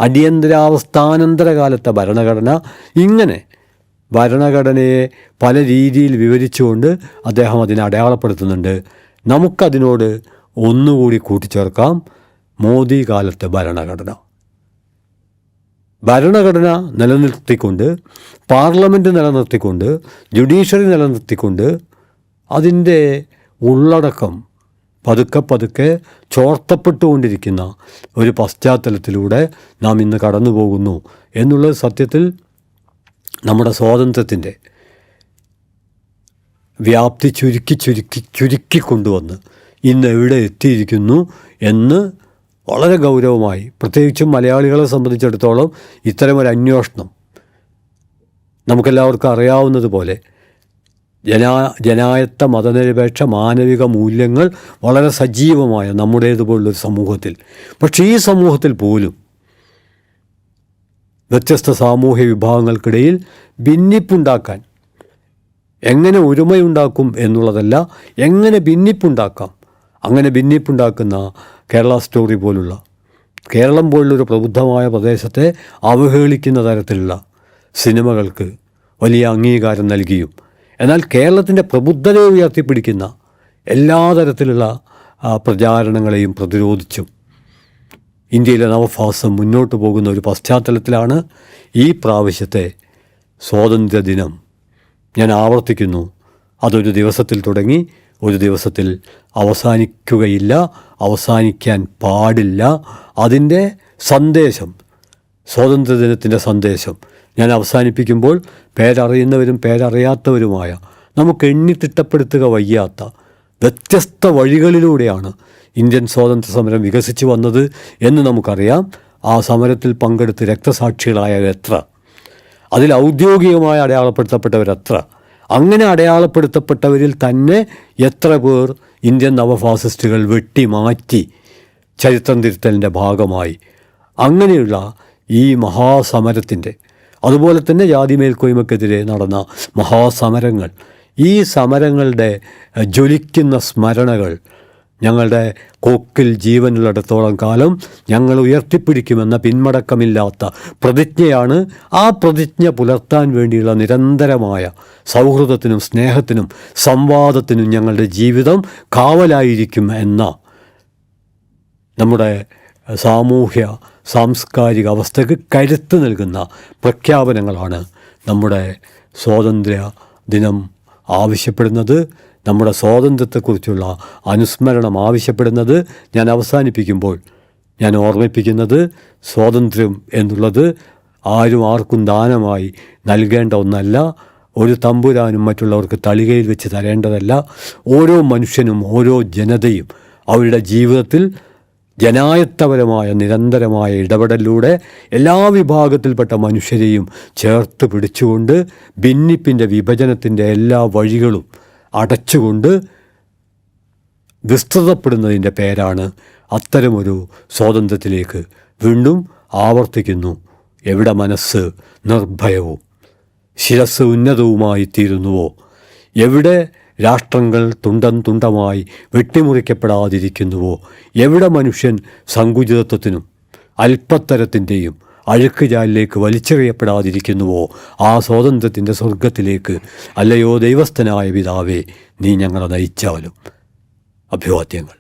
അടിയന്തരാവസ്ഥാനന്തര കാലത്തെ ഭരണഘടന, ഇങ്ങനെ ഭരണഘടനയെ പല രീതിയിൽ വിവരിച്ചുകൊണ്ട് അദ്ദേഹം അതിനെ അടയാളപ്പെടുത്തുന്നുണ്ട്. നമുക്കതിനോട് ഒന്നുകൂടി കൂട്ടിച്ചേർക്കാം, മോദി കാലത്തെ ഭരണഘടന. ഭരണഘടന നിലനിർത്തിക്കൊണ്ട്, പാർലമെൻറ്റ് നിലനിർത്തിക്കൊണ്ട്, ജുഡീഷ്യറി നിലനിർത്തിക്കൊണ്ട് അതിൻ്റെ ഉള്ളടക്കം പതുക്കെ ചോർത്തപ്പെട്ടുകൊണ്ടിരിക്കുന്ന ഒരു പശ്ചാത്തലത്തിലൂടെ നാം ഇന്ന് കടന്നു പോകുന്നു എന്നുള്ളത് സത്യത്തിൽ നമ്മുടെ സ്വാതന്ത്ര്യത്തിൻ്റെ വ്യാപ്തി ചുരുക്കി കൊണ്ടുവന്ന് ഇന്ന് എവിടെ എത്തിയിരിക്കുന്നു എന്ന് വളരെ ഗൗരവമായി, പ്രത്യേകിച്ചും മലയാളികളെ സംബന്ധിച്ചിടത്തോളം ഇത്തരമൊരു അന്വേഷണം നമുക്കെല്ലാവർക്കും അറിയാവുന്നതുപോലെ ജനായത്ത മതനിരപേക്ഷ മാനവിക മൂല്യങ്ങൾ വളരെ സജീവമായ നമ്മുടേതുപോലുള്ളൊരു സമൂഹത്തിൽ, പക്ഷേ ഈ സമൂഹത്തിൽ പോലും വ്യത്യസ്ത സാമൂഹ്യ വിഭാഗങ്ങൾക്കിടയിൽ ഭിന്നിപ്പുണ്ടാക്കാൻ, എങ്ങനെ ഒരുമയുണ്ടാക്കും എന്നുള്ളതല്ല, എങ്ങനെ ഭിന്നിപ്പുണ്ടാക്കാം, അങ്ങനെ ഭിന്നിപ്പുണ്ടാക്കുന്ന കേരള സ്റ്റോറി പോലുള്ള, കേരളം പോലുള്ളൊരു പ്രബുദ്ധമായ പ്രദേശത്തെ അവഹേളിക്കുന്ന തരത്തിലുള്ള സിനിമകൾക്ക് വലിയ അംഗീകാരം നൽകിയും, എന്നാൽ കേരളത്തിൻ്റെ പ്രബുദ്ധതയെ ഉയർത്തിപ്പിടിക്കുന്ന എല്ലാ തരത്തിലുള്ള പ്രചാരണങ്ങളെയും പ്രതിരോധിച്ചും ഇന്ത്യയിലെ നവഭാസം മുന്നോട്ട് പോകുന്ന ഒരു പശ്ചാത്തലത്തിലാണ് ഈ പ്രാവശ്യത്തെ സ്വാതന്ത്ര്യദിനം. ഞാൻ ആവർത്തിക്കുന്നു, അതൊരു ദിവസത്തിൽ തുടങ്ങി ഒരു ദിവസത്തിൽ അവസാനിക്കുകയില്ല, അവസാനിക്കാൻ പാടില്ല. അതിൻ്റെ സന്ദേശം, സ്വാതന്ത്ര്യദിനത്തിൻ്റെ സന്ദേശം ഞാൻ അവസാനിപ്പിക്കുമ്പോൾ പേരറിയുന്നവരും പേരറിയാത്തവരുമായ, നമുക്ക് എണ്ണിത്തിട്ടപ്പെടുത്തുക വയ്യാത്ത വ്യത്യസ്ത വഴികളിലൂടെയാണ് ഇന്ത്യൻ സ്വാതന്ത്ര്യ സമരം വികസിച്ചു വന്നത് എന്ന് നമുക്കറിയാം. ആ സമരത്തിൽ പങ്കെടുത്ത് രക്തസാക്ഷികളായവർ എത്ര, അതിൽ ഔദ്യോഗികമായി അടയാളപ്പെടുത്തപ്പെട്ടവരെത്ര, അങ്ങനെ അടയാളപ്പെടുത്തപ്പെട്ടവരിൽ തന്നെ എത്ര പേർ ഇന്ത്യൻ നവഫാസിസ്റ്റുകൾ വെട്ടിമാറ്റി ചരിത്രം തിരുത്തലിൻ്റെ ഭാഗമായി. അങ്ങനെയുള്ള ഈ മഹാസമരത്തിൻ്റെ, അതുപോലെ തന്നെ ജാതി മേൽക്കോയ്മക്കെതിരെ നടന്ന മഹാസമരങ്ങൾ, ഈ സമരങ്ങളുടെ ജ്വലിക്കുന്ന സ്മരണകൾ ഞങ്ങളുടെ കൊക്കിൽ ജീവനുള്ളിടത്തോളം കാലം ഞങ്ങൾ ഉയർത്തിപ്പിടിക്കുമെന്ന പിന്മടക്കമില്ലാത്ത പ്രതിജ്ഞയാണ്. ആ പ്രതിജ്ഞ പുലർത്താൻ വേണ്ടിയുള്ള നിരന്തരമായ സൗഹൃദത്തിനും സ്നേഹത്തിനും സംവാദത്തിനും ഞങ്ങളുടെ ജീവിതം കാവലായിരിക്കും എന്ന നമ്മുടെ സാമൂഹ്യ സാംസ്കാരിക അവസ്ഥയ്ക്ക് കരുത്ത് നൽകുന്ന പ്രഖ്യാപനങ്ങളാണ് നമ്മുടെ സ്വാതന്ത്ര്യ ദിനം ആവശ്യപ്പെടുന്നത്, നമ്മുടെ സ്വാതന്ത്ര്യത്തെക്കുറിച്ചുള്ള അനുസ്മരണം ആവശ്യപ്പെടുന്നത്. ഞാൻ അവസാനിപ്പിക്കുമ്പോൾ ഞാൻ ഓർമ്മിപ്പിക്കുന്നത്, സ്വാതന്ത്ര്യം എന്നുള്ളത് ആരും ആർക്കും ദാനമായി നൽകേണ്ട ഒന്നല്ല, ഒരു തമ്പുരാനും മറ്റുള്ളവർക്ക് തളികയിൽ വെച്ച് തരേണ്ടതല്ല. ഓരോ മനുഷ്യനും ഓരോ ജനതയും അവരുടെ ജീവിതത്തിൽ ജനായത്തപരമായ നിരന്തരമായ ഇടപെടലിലൂടെ എല്ലാ വിഭാഗത്തിൽപ്പെട്ട മനുഷ്യരെയും ചേർത്ത് പിടിച്ചുകൊണ്ട് ഭിന്നിപ്പിൻ്റെ വിഭജനത്തിൻ്റെ എല്ലാ വഴികളും അടച്ചുകൊണ്ട് വിസ്തൃതപ്പെടുന്നതിൻ്റെ പേരാണ് അത്തരമൊരു സ്വാതന്ത്ര്യത്തിലേക്ക്. വീണ്ടും ആവർത്തിക്കുന്നു, എവിടെ മനസ്സ് നിർഭയവും ശിരസ് ഉന്നതവുമായി തീരുന്നുവോ, എവിടെ രാഷ്ട്രങ്ങൾ തുണ്ടം തുണ്ടമായി വെട്ടിമുറിക്കപ്പെടാതിരിക്കുന്നുവോ, എവിടെ മനുഷ്യൻ സങ്കുചിതത്വത്തിനും അല്പത്തരത്തിൻ്റെയും അഴുക്കുചാലിലേക്ക് വലിച്ചെറിയപ്പെടാതിരിക്കുന്നുവോ, ആ സ്വാതന്ത്ര്യത്തിൻ്റെ സ്വർഗത്തിലേക്ക് അല്ലയോ ദൈവസ്ഥനായ പിതാവേ നീ ഞങ്ങളെ നയിച്ചാലും. അഭിവാദ്യങ്ങൾ.